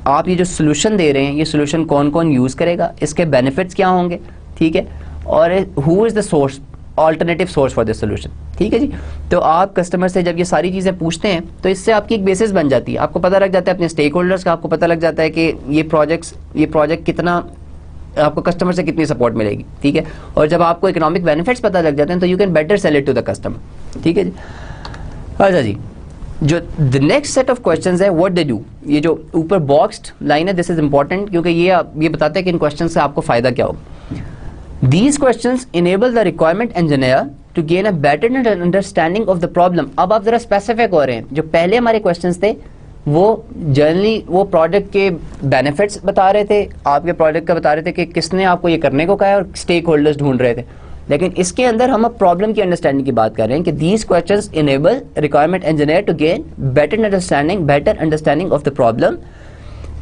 आप ये जो सोल्यूशन दे रहे हैं, ये सोल्यूशन कौन कौन यूज़ करेगा, इसके बेनिफिट्स क्या होंगे, ठीक है. और who is the source, alternative source for this solution, ठीक है जी. तो आप कस्टमर से जब ये सारी चीज़ें पूछते हैं तो इससे आपकी एक बेसिस बन जाती है, आपको पता लग जाता है अपने स्टेक होल्डर्स का, आपको पता लग जाता है कि ये प्रोजेक्ट कितना, आपको कस्टमर से कितनी सपोर्ट मिलेगी, ठीक है. और जब आपको इकोनॉमिक बेनिफिट्स पता लग जाते हैं तो you can better sell it to the customer, ठीक है जी. अच्छा जी, जो the next set of questions है व्हाट दे डू, ये जो ऊपर बॉक्स्ड लाइन है, दिस इज इंपॉर्टेंट क्योंकि ये बताता है कि इन क्वेश्चन से आपको फायदा क्या होगा. These questions enable the requirement engineer to gain a better understanding of the problem. अब आप जरा स्पेसिफिक हो रहे हैं. जो पहले हमारे क्वेश्चंस थे वो जनरली वो प्रोडक्ट के बेनिफिट्स बता रहे थे, आपके प्रोडक्ट का बता रहे थे कि किसने आपको ये करने को कहा है और स्टेक होल्डर्स ढूंढ रहे थे. लेकिन इसके अंदर हम अब प्रॉब्लम की अंडरस्टैंडिंग की बात कर रहे हैं कि these questions enable requirement engineer to gain better understanding of the problem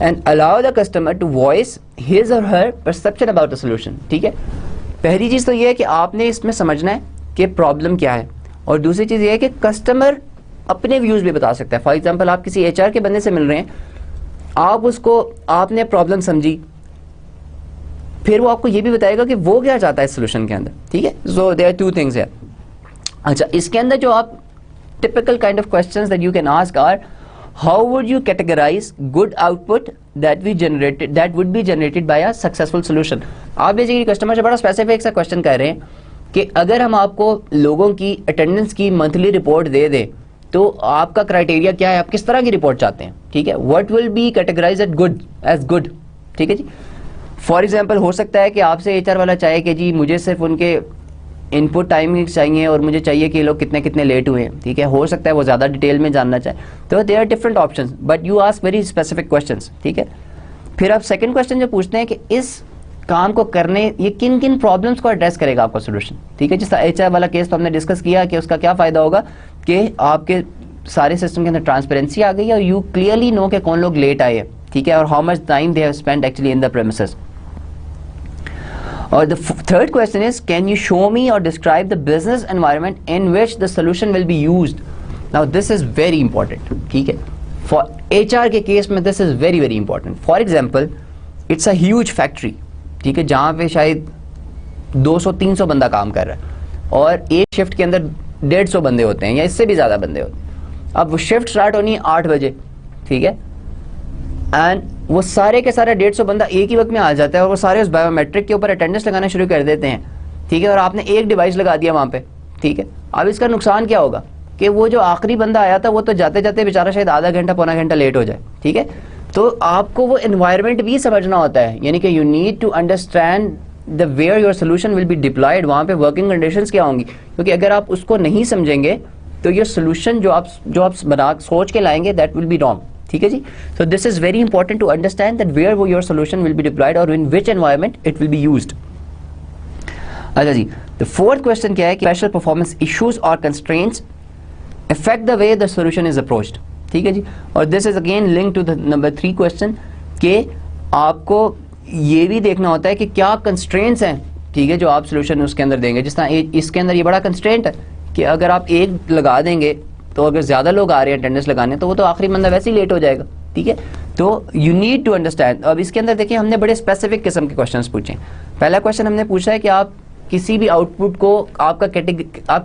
and allow the customer to voice his or her perception about the solution, ठीक है. पहली चीज़ तो ये है कि आपने इसमें समझना है कि प्रॉब्लम क्या है, और दूसरी चीज़ ये है कि कस्टमर अपने व्यूज़ भी बता सकता है. फॉर एग्जांपल, आप किसी HR के बंदे से मिल रहे हैं, आपने प्रॉब्लम समझी, फिर वो आपको ये भी बताएगा कि वो क्या चाहता है इस सोल्यूशन के अंदर, ठीक है. सो देयर आर 2 थिंग्स है. अच्छा, इसके अंदर जो आप typical kind of questions that you can ask are, how would you categorise good output that would be generated by a successful solution. आप बेसिकली कस्टमर से बड़ा स्पेसिफिक सा क्वेश्चन कर रहे हैं कि अगर हम आपको लोगों की अटेंडेंस की मंथली रिपोर्ट दे दें तो आपका क्राइटेरिया क्या है, आप किस तरह की रिपोर्ट चाहते हैं, ठीक है. What will be categorise as good, ठीक है जी. फॉर एग्जाम्पल, हो सकता है कि आपसे HR वाला चाहे कि जी मुझे सिर्फ उनके इनपुट टाइमिंग चाहिए और मुझे चाहिए कि लोग कितने कितने लेट हुए हैं, ठीक है. हो सकता है वो ज़्यादा डिटेल में जानना चाहे. तो there are different options, but you ask very specific questions, ठीक है. फिर आप सेकंड क्वेश्चन जो पूछते हैं कि इस काम को करने ये किन किन प्रॉब्लम्स को एड्रेस करेगा आपका सोल्यूशन, ठीक है. जिस HR वाला केस तो हमने डिस्कस किया कि उसका क्या फ़ायदा होगा कि आपके सारे सिस्टम के अंदर ट्रांसपेरेंसी आ गई है और यू क्लियरली नो कि कौन लोग लेट आए हैं, ठीक है, और how much time they have spent actually in the premises. Or the third question is, can you show me or describe the business environment in which the solution will be used? Now this is very important, ठीक है. For HR के case में this is very very important. For example, it's a huge factory, ठीक है, जहाँ पे शायद 200-300 बंदा काम कर रहा है और एक शिफ्ट के अंदर 150 बंदे होते हैं या इससे भी ज़्यादा बंदे होते हैं. अब वो शिफ्ट स्टार्ट होनी है 8 बजे, ठीक है. एंड वो सारे के सारे 150 बंदा एक ही वक्त में आ जाता है और वो सारे उस बायोमेट्रिक के ऊपर अटेंडेंस लगाना शुरू कर देते हैं, ठीक है, और आपने एक डिवाइस लगा दिया वहाँ पे, ठीक है। अब इसका नुकसान क्या होगा कि वो जो आखिरी बंदा आया था वो तो जाते जाते बेचारा शायद आधा घंटा पौना घंटा लेट हो जाए, ठीक है। तो आपको वो एनवायरनमेंट भी समझना होता है, यानी कि you need to understand the where your solution will be deployed, वहाँ पे वर्किंग कंडीशंस क्या होंगी, क्योंकि अगर आप उसको नहीं समझेंगे तो ये सोल्यूशन जो आप बना सोच के लाएंगे दैट विल बी रॉन्ग, ठीक है जी। So this is very important to understand that where वो your solution will be deployed और in which environment it will be used. अच्छा जी, द फोर्थ क्वेश्चन क्या है कि स्पेशल परफॉर्मेंस इश्यूज और constraints affect the way the solution is approached, ठीक है जी। और this is again link to the number 3 question कि आपको ये भी देखना होता है कि क्या कंस्ट्रेंट्स हैं, ठीक है, जो आप सोल्यूशन उसके अंदर देंगे। जिस तरह इसके अंदर ये बड़ा कंस्ट्रेंट है कि अगर आप एक लगा देंगे तो अगर ज़्यादा लोग आ रहे हैं अटेंडेंस लगाने तो वो तो आखिरी बंदा वैसे ही लेट हो जाएगा, ठीक है। तो यू नीड टू अंडरस्टैंड। अब इसके अंदर देखिए हमने बड़े स्पेसिफिक किस्म के क्वेश्चन पूछे। पहला क्वेश्चन हमने पूछा है कि आप किसी भी आउटपुट को आप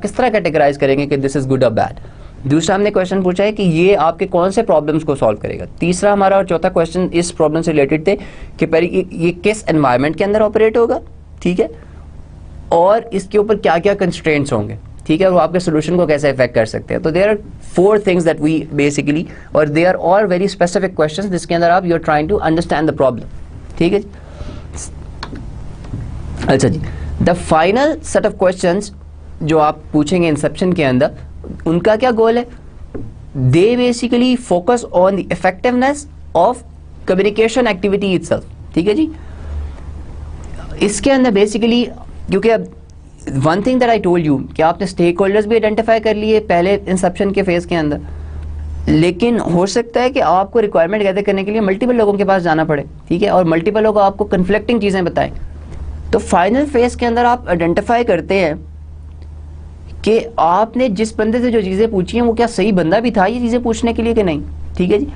किस तरह कैटेगराइज करेंगे कि दिस इज गुड और बैड। दूसरा हमने क्वेश्चन पूछा है कि ये आपके कौन से प्रॉब्लम्स को सॉल्व करेगा। तीसरा हमारा और चौथा क्वेश्चन इस प्रॉब्लम से रिलेटेड थे कि पहले ये किस एनवायरनमेंट के अंदर ऑपरेट होगा, ठीक है, और इसके ऊपर क्या क्या कंस्ट्रेंट्स होंगे, ठीक है, और वो आपके सोल्यूशन को कैसे इफेक्ट कर सकते हैं। तो there are 4 things that we basically, और they are all very specific questions जिसके अंदर आप you are trying to understand the problem, ठीक है। अच्छा जी, the final set of questions जो आप पूछेंगे इंसेप्शन के अंदर, उनका क्या गोल है? They basically focus on the effectiveness of communication activity itself, ठीक है जी। इसके अंदर बेसिकली क्योंकि अब one thing that I told you कि आपने स्टेक होल्डर्स भी आइडेंटिफाई कर लिए पहले इंसेप्शन के फेज के अंदर, लेकिन हो सकता है कि आपको रिक्वायरमेंट गैदर करने के लिए मल्टीपल लोगों के पास जाना पड़े, ठीक है, और मल्टीपल लोग आपको कन्फ्लिक्टिंग चीज़ें बताएं। तो फाइनल फेज के अंदर आप आइडेंटिफाई करते हैं कि आपने जिस बंदे से जो चीज़ें पूछी हैं वो क्या सही बंदा भी था ये चीज़ें पूछने के लिए कि नहीं, ठीक है जी।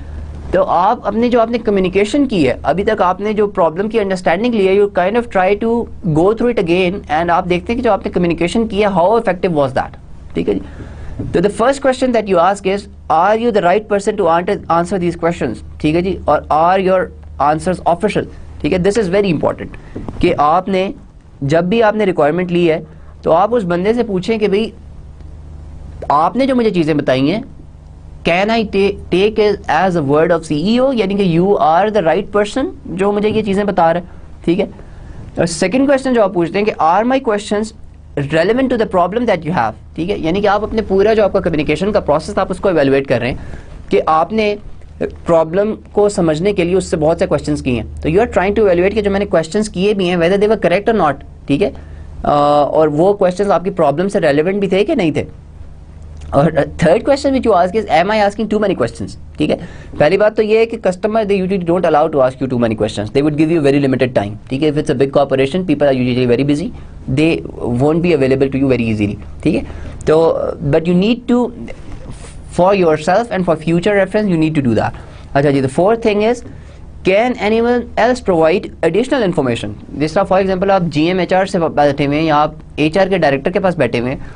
तो आप अपने जो आपने कम्युनिकेशन की है अभी तक, आपने जो प्रॉब्लम की अंडरस्टैंडिंग ली है, you kind of try to go through it again and आप देखते हैं कि जो आपने कम्युनिकेशन किया हाउ इफेक्टिव वाज दैट, ठीक है जी। तो the first question that you ask is are you the right person to answer these questions, ठीक है जी, और आर योर आंसर्स ऑफिशियल, ठीक है। दिस इज वेरी इंपॉर्टेंट कि आपने जब भी आपने रिक्वायरमेंट ली है तो आप उस बंदे से पूछें कि भाई आपने जो मुझे चीज़ें बताई हैं can I take as a word of CEO, यानी कि you are the right person जो मुझे ये चीज़ें बता रहे हैं, ठीक है। और सेकंड क्वेश्चन जो आप पूछते हैं कि are my questions relevant to the problem that you have, ठीक है, यानी कि आप अपने पूरा जो आपका कम्युनिकेशन का प्रोसेस आप उसको एवेलुएट कर रहे हैं कि आपने प्रॉब्लम को समझने के लिए उससे बहुत से क्वेश्चंस किए हैं। तो you are trying to evaluate कि जो मैंने क्वेश्चंस किए भी हैं वेदर दे वर करेक्ट और नॉट, ठीक है, और वो क्वेश्चंस आपकी प्रॉब्लम से रेलेवेंट भी थे कि नहीं थे। और third question which you ask is am I asking too many questions, ठीक है। पहली बात तो ये है कि customer they usually don't allow to ask you too many questions, they would give you very limited time, ठीक है। If it's a big corporation people are usually very busy, they won't be available to you very easily, ठीक है। तो but you need to for yourself and for future reference you need to do that. अच्छा जी, the fourth thing is can anyone else provide additional information. जिस तरह for example आप GM HR से बैठे हुए हैं या आप HR के डायरेक्टर के पास बैठे हुए हैं,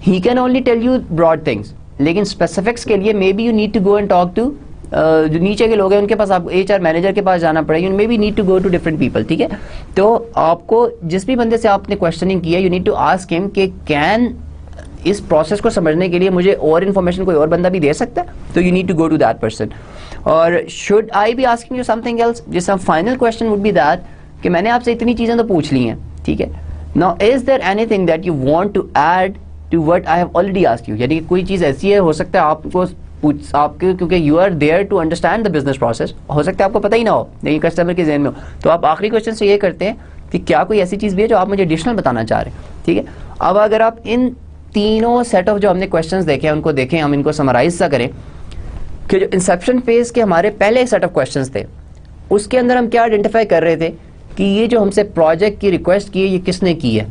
he can only tell you broad things, लेकिन स्पेसिफिक्स के लिए maybe you need to go and talk to जो नीचे के लोग हैं उनके पास, आपको HR मैनेजर के पास जाना पड़ेगा, you maybe need to go to different people, ठीक है। तो आपको जिस भी बंदे से आपने क्वेश्चनिंग किया you need to ask him कि कैन इस प्रोसेस को समझने के लिए मुझे और इन्फॉर्मेशन कोई और बंदा भी दे सकता है, तो you need to go to that person. और should I be asking you something else, जिसका final question would be that कि मैंने आपसे इतनी चीज़ें तो पूछ ली हैं, ठीक है, now is there anything that you want to add to what I have already asked you, यानी कि कोई चीज़ ऐसी है, हो सकता है आपको आपके क्योंकि you are there to understand the business process, हो सकता है आपको पता ही ना हो, लेकिन कस्टमर के जहन में हो, तो आप आखिरी क्वेश्चन से ये करते हैं कि क्या कोई ऐसी चीज़ भी है जो आप मुझे एडिशनल बताना चाह रहे हैं, ठीक है। अब अगर आप इन तीनों सेट ऑफ जो हमने क्वेश्चंस देखे हैं उनको देखें, हम इनको समराइज सा करें कि जो इंसेप्शन फेज के हमारे पहले सेट ऑफ क्वेश्चंस थे उसके अंदर हम क्या आइडेंटिफाई कर रहे थे कि ये जो हमसे प्रोजेक्ट की रिक्वेस्ट की है ये किसने की है,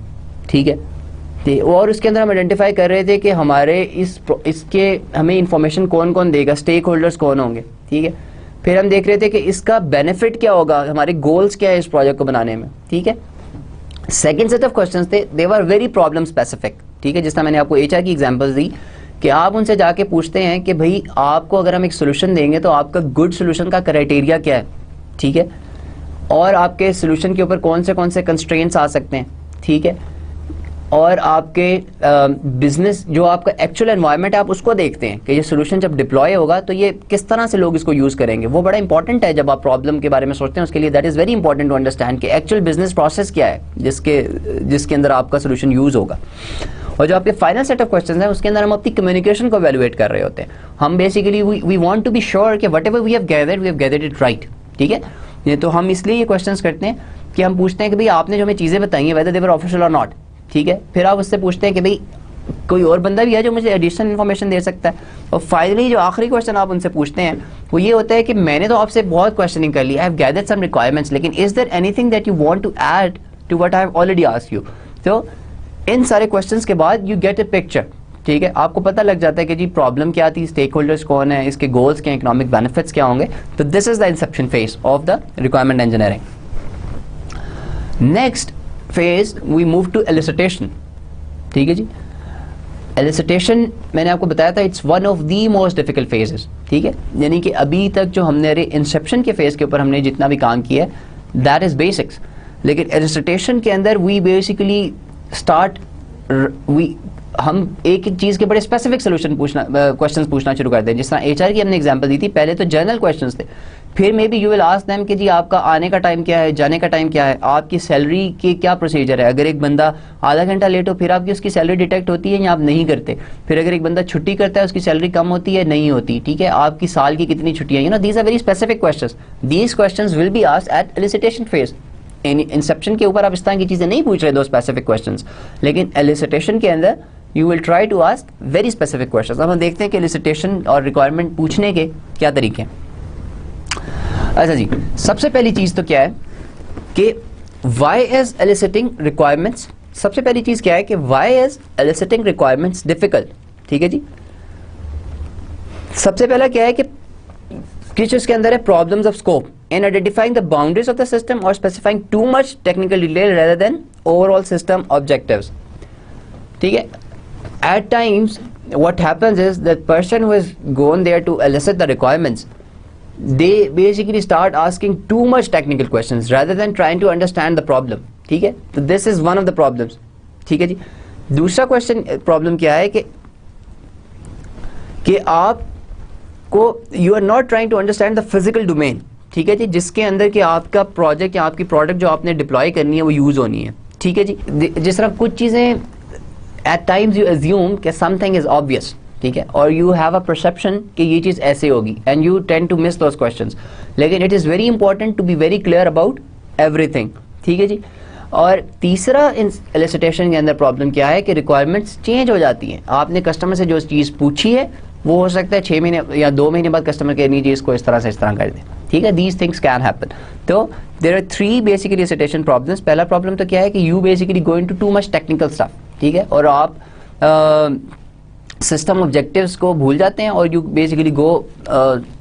ठीक है। और उसके अंदर हम आइडेंटिफाई कर रहे थे कि हमारे इसके हमें इंफॉर्मेशन कौन कौन देगा, स्टेक होल्डर्स कौन होंगे, ठीक है। फिर हम देख रहे थे कि इसका बेनिफिट क्या होगा, हमारे गोल्स क्या है इस प्रोजेक्ट को बनाने में, ठीक है। सेकेंड सेट ऑफ क्वेश्चंस थे दे वर वेरी प्रॉब्लम स्पेसिफिक, ठीक है, जिस तरह मैंने आपको HR की एग्जांपल्स दी कि आप उनसे जाके पूछते हैं कि भाई आपको अगर हम एक सोल्यूशन देंगे तो आपका गुड सोल्यूशन का क्राइटेरिया क्या है, ठीक है, और आपके सोल्यूशन के ऊपर कौन से कंस्ट्रेंट्स आ सकते हैं, ठीक है, और आपके बिजनेस जो आपका एक्चुअल एनवायरनमेंट है आप उसको देखते हैं कि ये सोल्यूशन जब डिप्लॉय होगा तो ये किस तरह से लोग इसको यूज़ करेंगे। वो बड़ा इंपॉर्टेंट है जब आप प्रॉब्लम के बारे में सोचते हैं, उसके लिए that is very important to understand कि एक्चुअल बिजनेस प्रोसेस क्या है जिसके अंदर आपका सोल्यूशन यूज़ होगा। और जो आपके फाइनल सेट ऑफ क्वेश्चंस हैं उसके अंदर हम अपनी कम्युनिकेशन को एवेलुएट कर रहे होते हैं। हम basically we want to be sure कि whatever we have gathered it right, ठीक है। ये तो हम इसलिए ये क्वेश्चंस करते हैं कि हम पूछते हैं कि भाई आपने जो हमें चीज़ें बताई हैं वेदर दे वर ऑफिशियल और नॉट, ठीक है। फिर आप उससे पूछते हैं कि भाई कोई और बंदा भी है जो मुझे एडिशनल इन्फॉर्मेशन दे सकता है। और फाइनली जो आखिरी क्वेश्चन आप उनसे पूछते हैं वो ये होता है कि मैंने तो आपसे बहुत क्वेश्चनिंग कर ली, I have gathered some requirements, लेकिन is there anything that you want to add to what I have already asked you. तो इन सारे क्वेश्चंस के बाद यू गेट अ पिक्चर, ठीक है, आपको पता लग जाता है कि जी प्रॉब्लम क्या थी, स्टेक होल्डर्स कौन है, इसके गोल्स क्या, इकोनॉमिक बेनिफिट्स क्या होंगे। तो this is the inception phase of the requirement engineering. Next phase we move to elicitation, ठीक है जी। एलिसिटेशन मैंने आपको बताया था it's one of the most difficult phases, ठीक है, यानी कि अभी तक जो हमने इंसेप्शन के फेज के ऊपर हमने जितना भी काम किया है दैट इज बेसिक्स, लेकिन एलिसिटेशन के अंदर वी बेसिकली स्टार्ट हम एक एक चीज़ के बड़े स्पेसिफिक क्वेश्चंस पूछना शुरू करते हैं। जिस तरह एचआर की हमने एग्जांपल दी थी, पहले तो जनरल क्वेश्चंस थे, फिर may be you will ask them कि जी आपका आने का टाइम क्या है, जाने का टाइम क्या है, आपकी सैलरी की क्या प्रोसीजर है, अगर एक बंदा आधा घंटा लेट हो फिर आपकी उसकी सैलरी डिटेक्ट होती है या आप नहीं करते, फिर अगर एक बंदा छुट्टी करता है उसकी सैलरी कम होती है नहीं होती, ठीक है, आपकी साल की कितनी छुट्टियाँ, you know these are very specific questions, these questions will be asked at elicitation phase. Inception के ऊपर आप इस तरह की चीज़ें नहीं पूछ रहे दो स्पेसिफिक क्वेश्चंस, लेकिन एलिसिटेशन के अंदर you will try to ask very specific questions. अब हम देखते हैं कि एलिसिटेशन और रिक्वायरमेंट पूछने के क्या तरीके हैं। अच्छा जी, सबसे पहली चीज़ तो क्या है कि वाई इज एलिसिटिंग रिक्वायरमेंट्स, सबसे पहली चीज़ क्या है कि वाई इज एलिसिटिंग रिक्वायरमेंट्स डिफिकल्ट, ठीक है जी। सबसे पहला क्या है कि किस चीज़ के अंदर है problems of scope in identifying the boundaries of the system or specifying too much technical detail rather than overall system objectives, ठीक है। At times what happens is that person who has gone there to elicit the requirements, they basically start asking too much technical questions rather than trying to understand the problem, ठीक है। तो this is one of the problems, ठीक है जी। दूसरा question problem क्या है कि आपको you are not trying to understand the physical domain, ठीक है जी, जिसके अंदर कि आपका प्रोजेक्ट या आपकी प्रोडक्ट जो आपने डिप्लॉय करनी है वो यूज़ होनी है, ठीक है जी। जिस तरह कुछ चीज़ें एट टाइम्स यू अज्यूम कि समथिंग इज ऑब्वियस, ठीक है, और यू हैव अ परसेप्शन कि ये चीज़ ऐसे होगी and you tend to miss those questions, लेकिन it is very important to be very clear about everything, ठीक है जी। और तीसरा एलिसिटेशन के अंदर प्रॉब्लम क्या है कि रिक्वायरमेंट्स चेंज हो जाती हैं। आपने कस्टमर से जो चीज़ पूछी है वो हो सकता है 6 महीने या 2 महीने बाद कस्टमर के नहीं जी इसको इस तरह से इस तरह कर दें, ठीक है। These things can happen. तो there are 3 basically elicitation problems. पहला प्रॉब्लम तो क्या है कि you basically going too much technical stuff, ठीक है, और आप सिस्टम ऑब्जेक्टिव्स को भूल जाते हैं और you basically go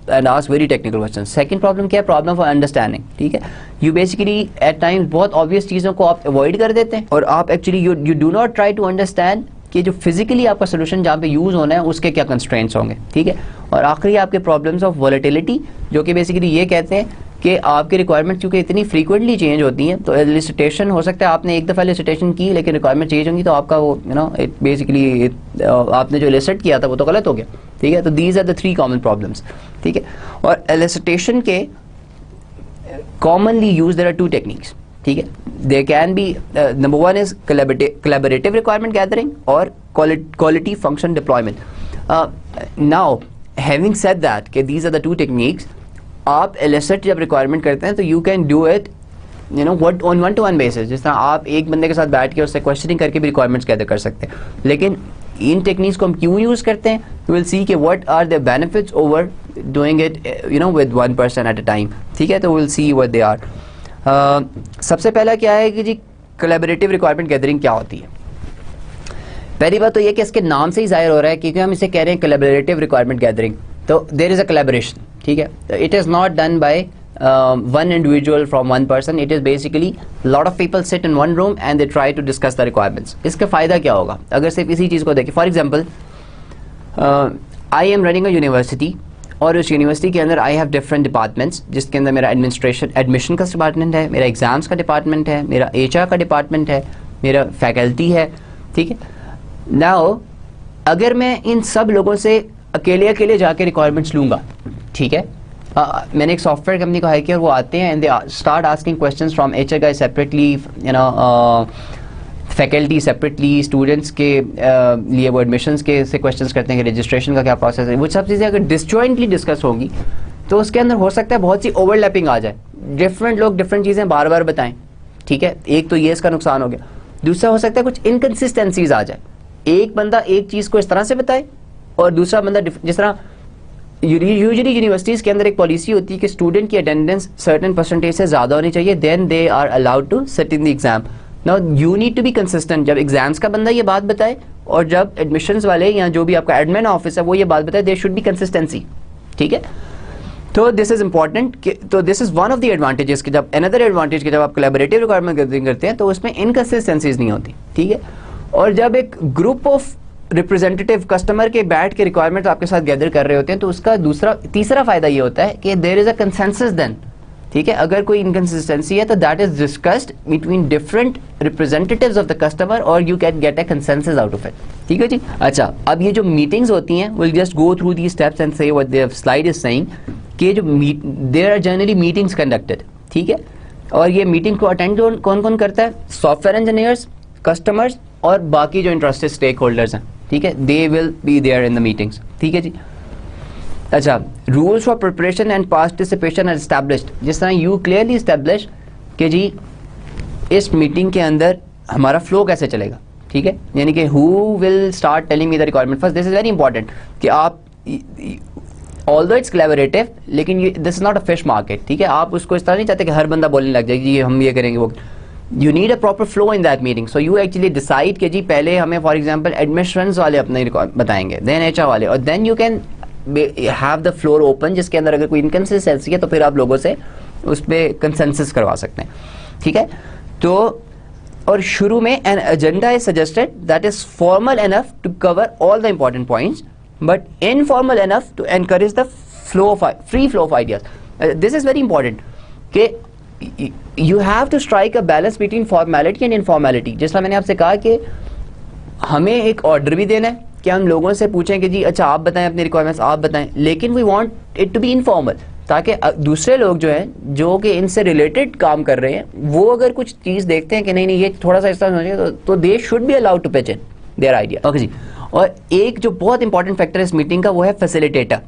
and ask very technical question. Second problem क्या है, प्रॉब्लम फॉर अंडरस्टैंडिंग, ठीक है। यू बेसिकली एट टाइम्स बहुत ऑब्वियस चीज़ों को आप अवॉइड कर देते हैं और आप actually you do not try to understand कि जो फिजिकली आपका सोल्यूशन जहाँ पे यूज़ होना है उसके क्या कंस्ट्रेंट्स होंगे, ठीक है। और आखिरी आपके प्रॉब्लम्स ऑफ वॉलेटिलिटी, जो कि बेसिकली ये कहते हैं कि आपकी रिक्वायरमेंट क्योंकि इतनी फ्रीक्वेंटली चेंज होती हैं, तो एलिसिटेशन हो सकता है आपने एक दफ़ा एलिसिटेशन की लेकिन रिक्वायरमेंट चेंज होंगी तो आपका वो यू नो इट बेसिकली आपने जो एलिसिट किया था वो तो गलत हो गया, ठीक है। तो these are the 3 common problems, ठीक है। और एलिसिटेशन के commonly use there are 2 techniques, ठीक है। There can be number 1 is collaborative requirement gathering or quality function deployment. Now, having said that, कि these are the 2 techniques, आप elicit जब requirement करते हैं तो you can do it, you know, what on one-to-one basis. जिस तरह आप एक बंदे के साथ बैठ के उससे questioning करके भी requirements gather कर सकते हैं, लेकिन इन टेक्निक्स को हम क्यों यूज़ करते हैं, you will see कि what are the benefits over doing it, you know, with one person at a time, ठीक है। तो we'll see what they are. सबसे पहला क्या है कि जी कोलैबोरेटिव रिक्वायरमेंट गैदरिंग क्या होती है। पहली बात तो ये कि इसके नाम से ही जाहिर हो रहा है क्योंकि हम इसे कह रहे हैं कोलैबोरेटिव रिक्वायरमेंट गैदरिंग, तो देयर इज़ अ कोलैबोरेशन, ठीक है। It is not done by one individual from one person, it is basically lot of people sit in one room and they try to discuss the requirements. इसका फ़ायदा क्या होगा अगर सिर्फ इसी चीज़ को देखें। For example I am running a university, और उस यूनिवर्सिटी के अंदर आई हैव डिफरेंट डिपार्टमेंट्स, जिसके अंदर मेरा एडमिशन का डिपार्टमेंट है, मेरा एग्ज़ाम्स का डिपार्टमेंट है, मेरा HR का डिपार्टमेंट है, मेरा फैकल्टी है, ठीक है। नाउ अगर मैं इन सब लोगों से अकेले अकेले जाके रिक्वायरमेंट्स लूँगा, ठीक है, मैंने एक सॉफ्टवेयर कंपनी को हायर किया और वो आते हैं and they start asking questions from HR guys separately, you know, faculty separately, students के लिए वो एडमिशन्स के से क्वेश्चंस करते हैं कि रजिस्ट्रेशन का क्या प्रोसेस है। वो सब चीज़ें अगर डिसजॉइंटली डिस्कस होंगी तो उसके अंदर हो सकता है बहुत सी ओवरलैपिंग आ जाए, डिफरेंट लोग डिफरेंट चीज़ें बार बार बताएं, ठीक है। एक तो ये इसका नुकसान हो गया। दूसरा हो सकता है कुछ इनकन्सिस्टेंसीज आ जाए, एक बंदा एक चीज़ को इस तरह से बताए और दूसरा बंदा जिस तरह यूजुअली यूनिवर्सिटीज़ के अंदर एक पॉलिसी होती है कि स्टूडेंट की अटेंडेंस सर्टेन परसेंटेज से ज़्यादा होनी चाहिए, then they are allowed to sit in the exam. Now you need to be consistent, जब एग्जाम्स का बंदा ये बात बताए और जब एडमिशन्स वाले या जो भी आपका एडमिन ऑफिस है वो ये बात बताए, देयर शुड बी कंसिस्टेंसी, ठीक है। तो दिस इज इंपॉर्टेंट, तो this is one of the advantages कि जब अनदर एडवांटेज कि जब आप कोलैबोरेटिव रिक्वायरमेंट गैदरिंग करते हैं तो उसमें इनकंसिस्टेंसीज नहीं होती, ठीक है। और जब एक ग्रुप ऑफ रिप्रेजेंटेटिव कस्टमर के बैठ के रिक्वायरमेंट आपके साथ गैदर कर रहे होते हैं तो उसका तीसरा फायदा ये होता है कि there is a consensus then, ठीक है। अगर कोई इनकंसिस्टेंसी है तो that is discussed between different representatives of the customer और you can get a consensus out of it, ठीक है जी। अच्छा, अब ये जो मीटिंग्स होती हैं, will just go through the steps and say what the slide is saying कि जो there are generally meetings conducted, ठीक है। और ये मीटिंग को अटेंड कौन कौन करता है? सॉफ्टवेयर इंजीनियर्स, कस्टमर्स और बाकी जो इंटरेस्टेड स्टेक होल्डर्स हैं, ठीक है, they will be there in the meetings, ठीक है जी। अच्छा, rules for preparation and participation are established, जिस तरह यू क्लियरली एस्टैब्लिश कि जी इस मीटिंग के अंदर हमारा फ्लो कैसे चलेगा, ठीक है। यानी कि who will start telling me the requirement first, this is very important कि आप ऑल्दो इट्स कोलैबोरेटिव लेकिन this is not a fish market, ठीक है। आप उसको इस तरह नहीं चाहते कि हर बंदा बोलने लग जाएगी हम ये करेंगे वो। You need a proper flow in that meeting. So you actually decide कि जी पहले हमें for example admissions वाले अपने बताएंगे, then HR वाले, और then you can have the floor open जिसके अंदर अगर कोई inconsistency है तो फिर आप लोगों से उस पर consensus करवा सकते हैं, ठीक है। तो और शुरू में an agenda is suggested that is formal enough to cover all the important points but informal enough to encourage the flow of free flow of ideas. This is very important कि you have to strike a balance between formality and informality. जिस तरह मैंने आपसे कहा कि हमें एक order भी देना है कि हम लोगों से पूछें कि जी अच्छा आप बताएं अपनी रिक्वायरमेंट्स, आप बताएं, लेकिन we want it to be informal, ताकि दूसरे लोग जो हैं जो कि इनसे रिलेटेड काम कर रहे हैं वो अगर कुछ चीज़ देखते हैं कि नहीं नहीं ये थोड़ा सा इस तरह होना चाहिए तो they should be allowed to pitch in their idea, okay जी। और एक जो बहुत इंपॉर्टेंट फैक्टर है इस मीटिंग का वो है फैसिलिटेटर,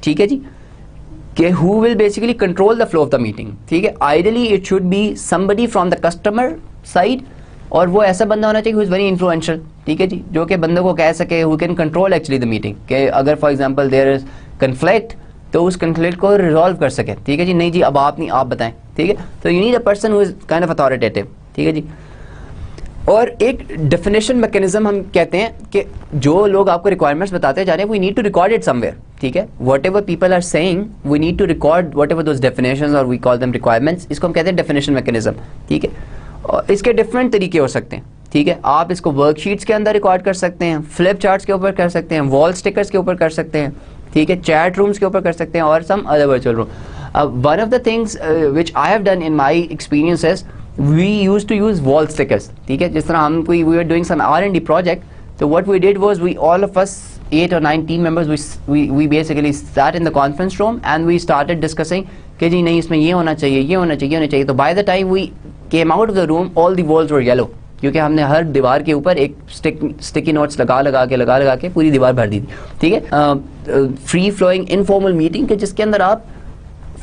ठीक है जी, कि who will basically control the flow of the meeting, ठीक है। Ideally it should be somebody from the customer side, और वो ऐसा बंदा होना चाहिए who is very influential, ठीक है जी, जो कि बंदे को कह सके who can control actually the meeting, कि अगर for example there is conflict तो उस conflict को resolve कर सके, ठीक है जी। नहीं जी अब आप नहीं आप बताएं, ठीक है। तो you need a person who is kind of authoritative, ठीक है जी। और एक डेफिनेशन मैकेनिज्म हम कहते हैं कि जो लोग आपको रिक्वायरमेंट्स बताते जा रहे हैं we need to record it somewhere, ठीक है। Whatever people are saying we need to record whatever those definitions और वी कॉल देम रिक्वायरमेंट्स, इसको हम कहते हैं डेफिनेशन मैकेनिज्म, ठीक है। और इसके डिफरेंट तरीके हो सकते हैं, ठीक है। आप इसको वर्कशीट्स के अंदर रिकॉर्ड कर सकते हैं, फ्लिप चार्ट्स के ऊपर कर सकते हैं, वॉल स्टिकर्स के ऊपर कर सकते हैं, ठीक है, चैट रूम्स के ऊपर कर सकते हैं और some other virtual room. One of the things which I have done in my experiences we used to use wall stickers, ठीक है। जिस तरह हम कोई we were doing some R&D project, so what we did was we all of us 8 or 9 team members we basically sat in the conference room and we started discussing कि जी नहीं इसमें ये होना चाहिए ये होना चाहिए ये होना चाहिए। तो by the time we came out of the room all the walls were yellow, क्योंकि हमने हर दीवार के ऊपर एक स्टिकी नोट्स लगा के पूरी दीवार भर दी थी, ठीक है। फ्री फ्लोइंग इनफॉर्मल मीटिंग के जिसके अंदर आप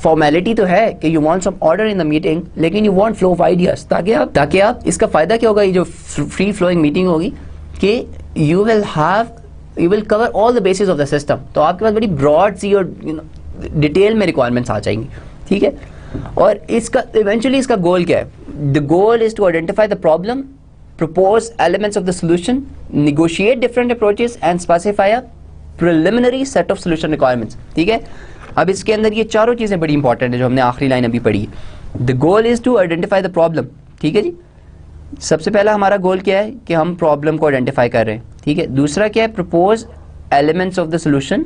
फॉर्मेलिटी तो है कि you want some order in the meeting लेकिन you want flow of ideas, ताकि आप इसका फायदा क्या होगा, ये जो फ्री फ्लोइंग मीटिंग होगी कि you will cover all the basis of the system. तो आपके पास बड़ी ब्रॉड सी और डिटेल में रिक्वायरमेंट्स आ जाएंगी, ठीक है। और इसका इवेंचुअली इसका गोल क्या है? The goal is to identify the problem, propose elements of the solution, negotiate different approaches and specify a preliminary set of solution requirements, ठीक है। अब इसके अंदर ये चारों चीज़ें बड़ी इंपॉर्टेंट है जो हमने आखिरी लाइन अभी पढ़ी है। The goal is to identify the problem, ठीक है जी। सबसे पहला हमारा गोल क्या है कि हम प्रॉब्लम को आइडेंटिफाई कर रहे हैं, ठीक है। दूसरा क्या है? Propose elements of the solution,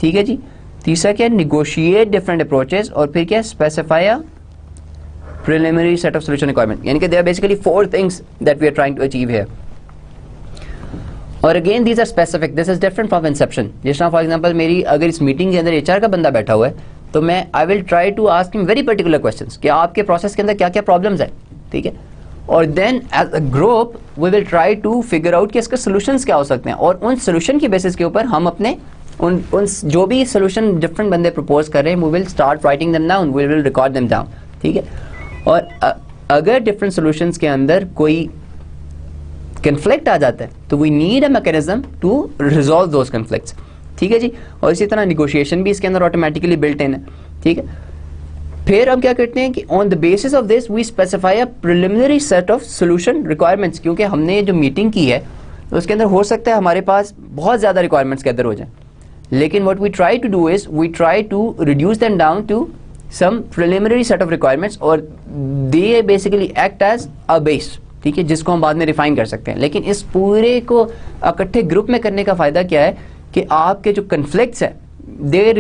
ठीक है जी। तीसरा क्या है, निगोशिएट डिफरेंट अप्रोचेस, और फिर क्या है, specify a preliminary set of solution requirement. यानी कि there are basically 4 things that we are trying to achieve here. और again these are specific, this is different from inception. जिस तरह फॉर एग्जांपल मेरी अगर इस मीटिंग के अंदर एचआर का बंदा बैठा हुआ है तो मैं I will try to ask him very particular questions कि आपके प्रोसेस के अंदर क्या क्या प्रॉब्लम्स है, ठीक है। और then as a group we will try to figure out कि इसके सोल्यूशंस क्या हो सकते हैं, और उन सोल्यूशन की बेसिस के ऊपर हम अपने उन जो भी सोल्यूशन डिफरेंट बंदे प्रपोज कर रहे हैं we will start writing them down, we will record them down, ठीक है। और अगर डिफरेंट सोल्यूशंस के अंदर कोई कन्फ्लिक्ट आ जाता है तो we need a mechanism to resolve those conflicts, ठीक है जी। और इसी तरह निगोशिएशन भी इसके अंदर ऑटोमेटिकली बिल्ट इन है, ठीक है। फिर हम क्या करते हैं कि on the basis of this we specify a preliminary set of solution requirements, क्योंकि हमने जो मीटिंग की है तो उसके अंदर हो सकता है हमारे पास बहुत ज़्यादा रिक्वायरमेंट्स गैदर हो जाए, लेकिन what we try to do is we try to reduce them down to some preliminary set of requirements, और they basically act as a base, ठीक है, जिसको हम बाद में रिफाइन कर सकते हैं। लेकिन इस पूरे को इकट्ठे ग्रुप में करने का फायदा क्या है कि आपके जो कन्फ्लिक्ट्स है they are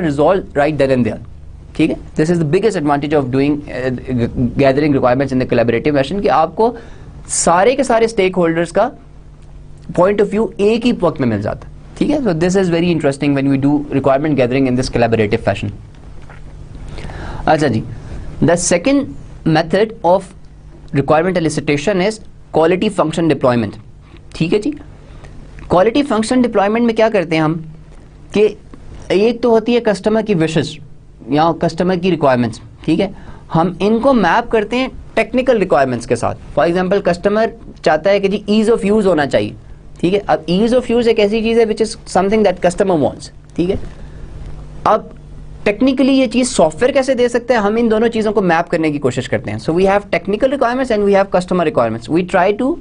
resolve right there and there, ठीक है। This is the biggest advantage of doing gathering requirements in the collaborative fashion, कि आपको सारे के सारे स्टेक होल्डर्स का पॉइंट ऑफ व्यू एक ही वक्त में मिल जाता है, ठीक है। So this is very interesting when we do requirement gathering in this collaborative fashion. अच्छा जी, the second method of requirement elicitation is quality function deployment, ठीक है जी। क्वालिटी फंक्शन डिप्लॉयमेंट में क्या करते हैं हम कि एक तो होती है कस्टमर की विशेस या कस्टमर की रिक्वायरमेंट्स, ठीक है। हम इनको मैप करते हैं टेक्निकल रिक्वायरमेंट्स के साथ। फॉर एग्जांपल कस्टमर चाहता है कि जी ईज ऑफ यूज होना चाहिए, ठीक है। अब ईज ऑफ यूज एक ऐसी चीज है which is something that customer wants, ठीक है। अब टेक्निकली ये चीज सॉफ्टवेयर कैसे दे सकते हैं, हम इन दोनों चीजों को मैप करने की कोशिश करते हैं। So we have technical requirements and we have customer requirements, we try to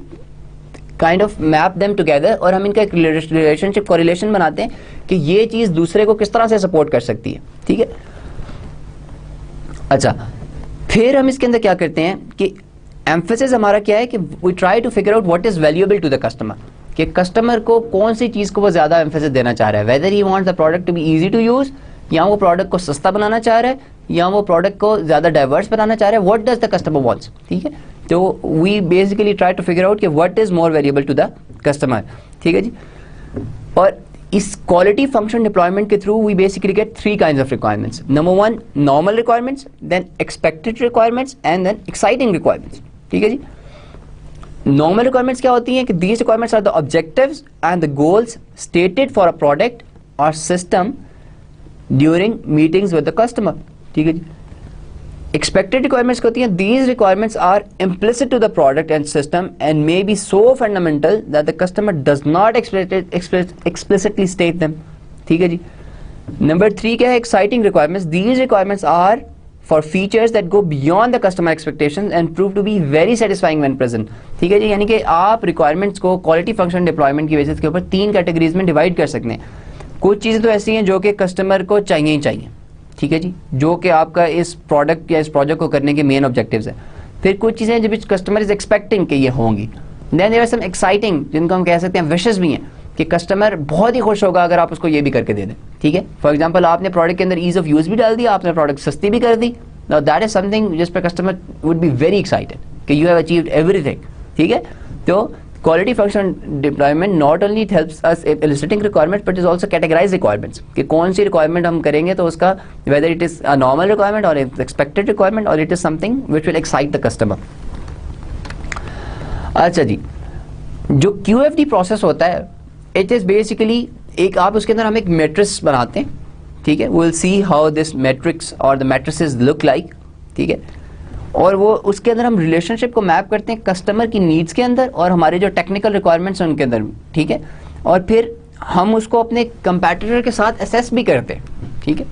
kind of map them together, और हम इनका एक रिलेशनशिप कोरिलेशन बनाते हैं कि ये चीज दूसरे को किस तरह से सपोर्ट कर सकती है, ठीक है। अच्छा, फिर हम इसके अंदर क्या करते हैं कि एम्फेसिस हमारा क्या है कि we try to figure out what is valuable to the customer, कि कस्टमर को कौन सी चीज को वो ज्यादा एम्फेसिस देना चाह रहा है, whether he wants the product to be easy to use, या वो प्रोडक्ट को सस्ता बनाना चाह रहा है, या वो प्रोडक्ट को ज्यादा डाइवर्स बनाना चाह रहा है, what does the customer wants, ठीक है। तो we basically try to figure out कि what is more variable to the customer, ठीक है जी। और इस क्वालिटी फंक्शन डिप्लॉयमेंट के through we basically get 3 kinds of requirements. Number 1 normal requirements, then expected requirements and then exciting requirements, ठीक है जी। नॉर्मल रिक्वायरमेंट्स क्या होती हैं कि these requirements are the objectives and the goals stated for a product और system during meetings with the customer, ठीक है जी। एक्सपेक्टेड रिक्वायरमेंट्स होती हैं, these requirements are implicit to the product and system and may be so fundamental that the customer does not explicitly state them, ठीक है जी। Number 3 क्या है, exciting requirements, these requirements are for features that go beyond the customer expectations and prove to be very satisfying when present, ठीक है जी। यानी कि आप रिक्वायरमेंट्स को क्वालिटी फंक्शन डिप्लॉयमेंट की बेसिस के ऊपर 3 कैटेगरीज में डिवाइड कर सकते हैं। कुछ चीज़ें तो ऐसी हैं जो कि कस्टमर को चाहिए ही चाहिए, ठीक है जी, जो कि आपका इस प्रोडक्ट या इस प्रोजेक्ट को करने के मेन ऑब्जेक्टिव्स है। फिर कुछ चीज़ें जो कस्टमर इज एक्सपेक्टिंग कि ये होंगी। Then there are some exciting, जिनको हम कह सकते हैं विशेस भी हैं, कि कस्टमर बहुत ही खुश होगा अगर आप उसको ये भी करके दे दें, ठीक है। फॉर एग्जाम्पल आपने प्रोडक्ट के अंदर ईज ऑफ यूज़ भी डाल दिया, आपने प्रोडक्ट सस्ती भी कर दी, नाउ दैट इज समथिंग जिस पर customer would be very excited कि यू हैव अचीव्ड एवरीथिंग, ठीक है। तो quality function deployment not only it helps us eliciting requirement but is also categorize requirements, कि कौन सी रिक्वायरमेंट हम करेंगे तो उसका whether it is a normal requirement और एक्सपेक्टेड रिक्वायरमेंट और it is something which will excite the customer. अच्छा जी, जो QFD प्रोसेस होता है इट इज बेसिकली एक, आप उसके अंदर हम एक मैट्रिक्स बनाते हैं, ठीक है। We will see how this matrix और द मैट्रिसेस लुक लाइक, ठीक है। और वो उसके अंदर हम रिलेशनशिप को मैप करते हैं कस्टमर की नीड्स के अंदर और हमारे जो टेक्निकल रिक्वायरमेंट्स हैं उनके अंदर, ठीक है। और फिर हम उसको अपने कंपैटिटर के साथ असेस भी करते हैं, ठीक है।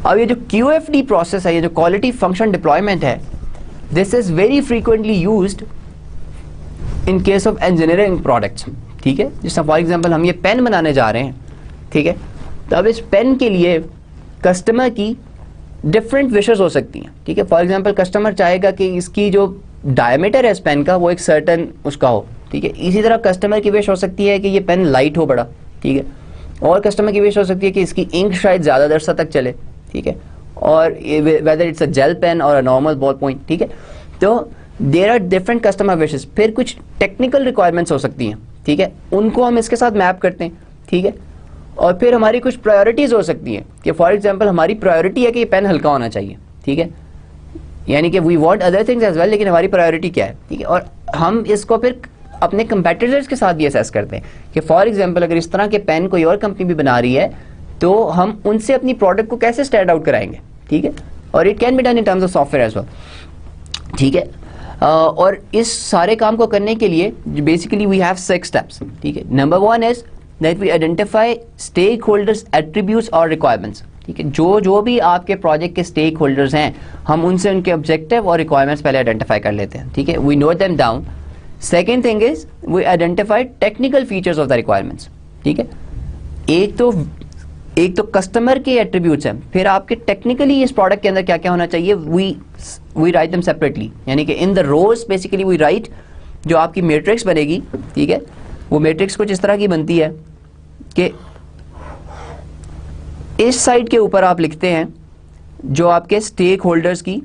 अब ये जो QFD प्रोसेस है, ये जो क्वालिटी फंक्शन डिप्लॉयमेंट है, this is very frequently used in case of engineering products, ठीक है। जैसे फॉर एग्जांपल हम ये पेन बनाने जा रहे हैं, ठीक है। तो अब इस पेन के लिए कस्टमर की डिफरेंट विशेस हो सकती हैं, ठीक है। फॉर एग्जांपल कस्टमर चाहेगा कि इसकी जो डायमीटर है इस पेन का वो एक सर्टन उसका हो, ठीक है। इसी तरह कस्टमर की विश हो सकती है कि ये पेन लाइट हो बड़ा, ठीक है। और कस्टमर की विश हो सकती है कि इसकी इंक शायद ज़्यादा अरसा तक चले, ठीक है, or whether it's a gel pen or a normal ball point, ठीक है। तो there are different customer wishes. फिर कुछ टेक्निकल रिक्वायरमेंट्स हो सकती हैं, ठीक है, उनको हम इसके साथ मैप करते हैं, ठीक है। और फिर हमारी कुछ प्रायोरिटीज़ हो सकती हैं कि फॉर एग्जांपल हमारी प्रायोरिटी है कि ये पेन हल्का होना चाहिए, ठीक है, यानी कि we want other things as well, लेकिन हमारी प्रायोरिटी क्या है, ठीक है। और हम इसको फिर अपने कंपेटिटर्स के साथ भी असेस करते हैं कि फॉर एग्जांपल अगर इस तरह के पेन कोई और कंपनी भी बना रही है तो हम उनसे अपनी प्रोडक्ट को कैसे स्टैंड आउट कराएंगे, ठीक है। और it can be done in terms of software as well, ठीक है। और इस सारे काम को करने के लिए बेसिकली वी हैव 6 स्टेप्स, ठीक है। Number 1 is that we identify stakeholders attributes और रिक्वायरमेंट्स, ठीक है। जो भी आपके प्रोजेक्ट के स्टेक होल्डर्स हैं हम उनसे उनके ऑब्जेक्टिव और रिक्वायरमेंट्स पहले आइडेंटिफाई कर लेते हैं, ठीक है, we note them down. Second thing is we identify technical features of the requirements, ठीक है। एक तो कस्टमर के एट्रीब्यूट्स हैं, फिर आपके टेक्निकली इस प्रोडक्ट के अंदर क्या क्या होना चाहिए, वी राइट देम सेपरेटली, यानी कि in the rows basically we write जो आपकी मैट्रिक्स बनेगी, ठीक है। वो मैट्रिक्स कुछ इस तरह की बनती है कि इस साइड के ऊपर आप लिखते हैं जो आपके स्टेक होल्डर्स की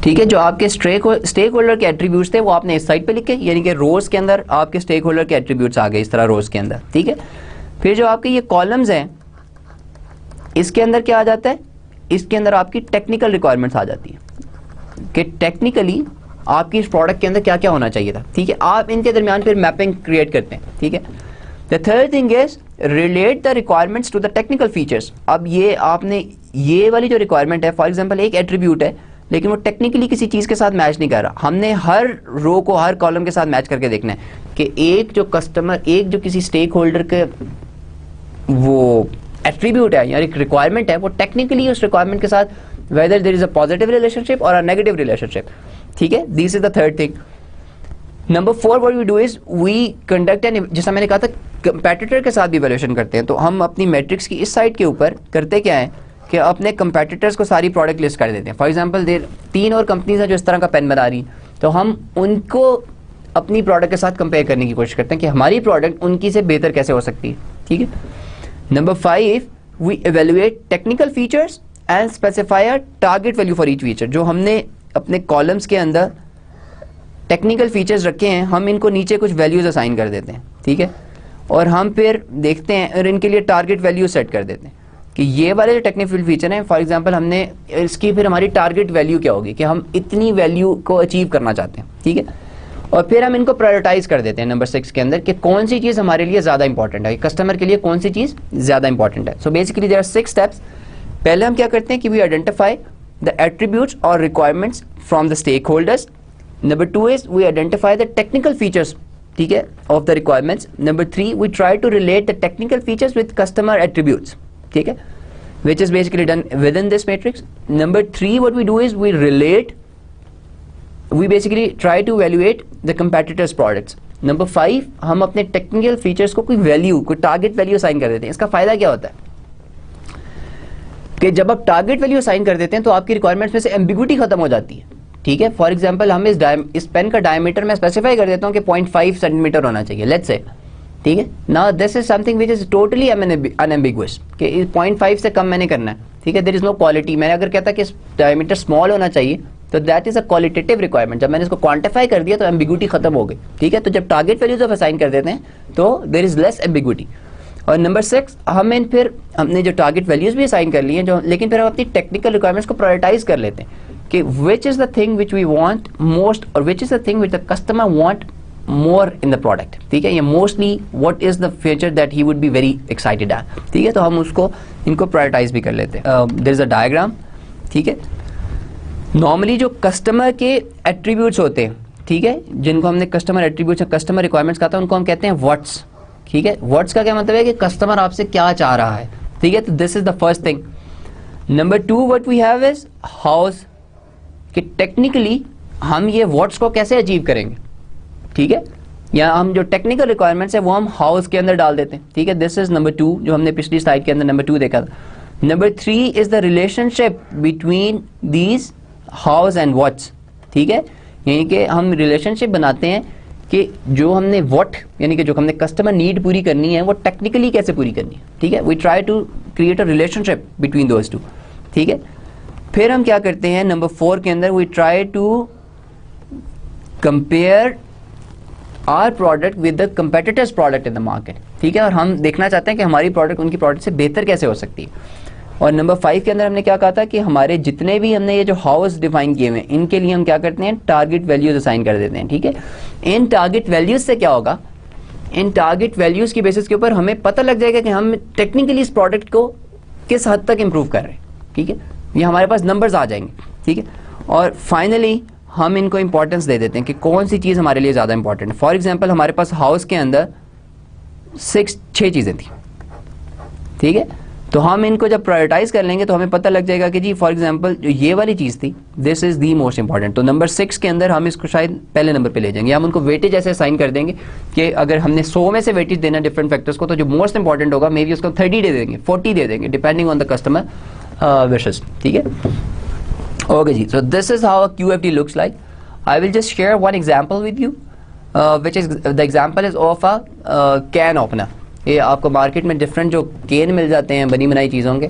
ठीक है, जो आपके स्टेक होल्डर के एट्रीब्यूट्स थे वो आपने इस साइड पे लिखे, यानी कि रोज के अंदर आपके स्टेक होल्डर के एट्रीब्यूट्स आ गए इस तरह रोज के अंदर, ठीक है। फिर जो आपके ये कॉलम्स हैं इसके अंदर क्या आ जाता है, इसके अंदर आपकी टेक्निकल रिक्वायरमेंट्स आ जाती है कि टेक्निकली आपकी इस प्रोडक्ट के अंदर क्या क्या होना चाहिए था, ठीक है। आप इनके दरमियान फिर मैपिंग क्रिएट करते हैं, ठीक है। The third thing is relate the requirements to the technical features. अब ये आपने ये वाली जो रिक्वायरमेंट है, फॉर एग्जांपल एक एट्रीब्यूट है लेकिन वो टेक्निकली किसी चीज़ के साथ मैच नहीं कर रहा, हमने हर रो को हर कॉलम के साथ मैच करके देखना है कि एक जो किसी स्टेक होल्डर के वो एट्रीब्यूट है या एक रिक्वायरमेंट है वो टेक्निकली उस रिक्वायरमेंट के साथ whether there is a positive relationship or a negative relationship, ठीक है। This is the third thing. Number 4 what we do is we conduct an, जैसा मैंने कहा था कंपेटिटर के साथ भी इवैल्यूएशन करते हैं, तो हम अपनी मैट्रिक्स की इस साइड के ऊपर करते क्या है कि अपने कंपेटिटर्स को सारी प्रोडक्ट लिस्ट कर देते हैं। फॉर एग्जांपल 3 और कंपनीज हैं जो इस तरह का पेन बना रही हैं, तो हम उनको अपनी प्रोडक्ट के साथ कंपेयर करने की कोशिश करते हैं कि हमारी प्रोडक्ट उनकी से बेहतर कैसे हो सकती है, ठीक है। Number 5 we evaluate technical features and specify a target value for each feature. जो हमने अपने कॉलम्स के अंदर टेक्निकल फीचर्स रखे हैं हम इनको नीचे कुछ वैल्यूज असाइन कर देते हैं, ठीक है। और हम फिर देखते हैं और इनके लिए टारगेट वैल्यू सेट कर देते हैं कि ये वाले जो टेक्निकल फीचर हैं, फॉर एग्जांपल हमने इसकी फिर हमारी टारगेट वैल्यू क्या होगी कि हम इतनी वैल्यू को अचीव करना चाहते हैं, ठीक है। और फिर हम इनको प्रायोरिटाइज कर देते हैं नंबर 6 के अंदर कि कौन सी चीज़ हमारे लिए ज़्यादा इंपॉर्टेंट है, कस्टमर के लिए कौन सी चीज़ ज़्यादा इंपॉर्टेंट है। So basically there are 6 steps. पहले हम क्या करते हैं कि वी आइडेंटिफाई द एट्रीब्यूट्स और requirements from the stakeholders. Number 2 is we identify the technical features, ठीक है, of the requirements. Number 3 we try to relate the technical features with customer attributes, ठीक है, which is basically done within this matrix. Number 3 what we do is we basically try to evaluate the competitors products. Number 5 हम अपने technical features को कोई value, कोई target value assign कर देते हैं। इसका फायदा क्या होता है कि जब आप टारगेट वैल्यू असाइन कर देते हैं तो आपकी रिक्वायरमेंट्स में से एम्बिग्यूटी खत्म हो जाती है, ठीक है। फॉर एग्जांपल हम इस पेन का डायमीटर मैं स्पेसिफाई कर देता हूँ कि 0.5 सेंटीमीटर होना चाहिए, लेट्स से, ठीक है। Now this is something which is totally unambiguous कि 0.5 से कम मैंने करना है, ठीक है। There is no quality. मैंने अगर कहता कि डायमीटर स्मॉल होना चाहिए तो that is a qualitative requirement. जब मैंने इसको क्वांटिफाई कर दिया तो एम्बिग्यूटी खत्म हो गई, ठीक है। तो जब टारगेट वैल्यूज ऑफ असाइन कर देते हैं तो देयर इज लेस एम्बिग्यूटी। और नंबर 6 हमने जो टारगेट वैल्यूज भी असाइन कर ली हैं जो, लेकिन फिर हम अपनी टेक्निकल रिक्वायरमेंट्स को प्रायोरिटाइज कर लेते हैं कि which is the thing which we want most और which is the thing which the customer want more in the product, ठीक है। ये mostly what is the feature that he would be very excited at, ठीक है। तो हम इनको prioritise भी कर लेते हैं। देयर इज अ डायग्राम, ठीक है। नॉर्मली जो कस्टमर के एट्रीब्यूट्स होते हैं, ठीक है, जिनको हमने कस्टमर एट्रीब्यूट्स या कस्टमर रिक्वायरमेंट्स कहा था उनको हम कहते हैं व्हाट्स, ठीक है। व्हाट्स का क्या मतलब है कि कस्टमर आपसे क्या चाह रहा है, ठीक है। तो this is the first thing. Number 2 what we have is hows, कि टेक्निकली हम ये व्हाट्स को कैसे अचीव करेंगे, ठीक है। या हम जो टेक्निकल रिक्वायरमेंट्स है वो हम हाउस के अंदर डाल देते हैं, ठीक है। दिस इज नंबर 2 जो हमने पिछली स्लाइड के अंदर नंबर 2 देखा था। Number 3 is the relationship between these house and what's, ठीक है। यानी कि हम रिलेशनशिप बनाते हैं कि जो हमने व्हाट यानी कि जो हमने कस्टमर नीड पूरी करनी है वो टेक्निकली कैसे पूरी करनी है, ठीक है। We try to create a relationship between those two, ठीक है। फिर हम क्या करते हैं नंबर 4 के अंदर, we try to compare our product with the competitors product in the market, ठीक है। और हम देखना चाहते हैं कि हमारी प्रोडक्ट उनकी प्रोडक्ट से बेहतर कैसे हो सकती है। और नंबर 5 के अंदर हमने क्या कहा था कि हमारे जितने भी हमने ये जो हाउस डिफाइन किए हुए हैं इनके लिए हम क्या करते हैं, टारगेट वैल्यूज असाइन कर देते हैं, ठीक है। इन टारगेट वैल्यूज से क्या होगा, इन टारगेट वैल्यूज की बेसिस के ऊपर हमें पता लग जाएगा कि हम टेक्निकली इस प्रोडक्ट को किस हद तक इंप्रूव कर रहे हैं, ठीक है। ये हमारे पास नंबर्स आ जाएंगे, ठीक है। और फाइनली हम इनको इंपॉर्टेंस दे देते हैं कि कौन सी चीज़ हमारे लिए ज़्यादा इंपॉर्टेंट है। फॉर एग्जाम्पल हमारे पास हाउस के अंदर 6 चीज़ें थी, ठीक है। तो हम इनको जब प्रायोरिटाइज कर लेंगे तो हमें पता लग जाएगा कि जी फॉर एग्जांपल जो ये वाली चीज़ थी this is the most important, तो नंबर 6 के अंदर हम इसको शायद पहले नंबर पे ले जाएंगे, या हम उनको वेटेज ऐसे असाइन कर देंगे कि अगर हमने 100 में से वेटेज देना डिफरेंट फैक्टर्स को, तो जो मोस्ट इंपॉर्टेंट होगा मे बी उसको 30 दे देंगे, 40 दे देंगे, depending on the customer wishes, ठीक है। ओके जी, so this is how QFD looks like. I will just share one example with you which is the example is of a can opener. ये आपको market में different जो केन मिल जाते हैं बनी बनाई चीज़ों के,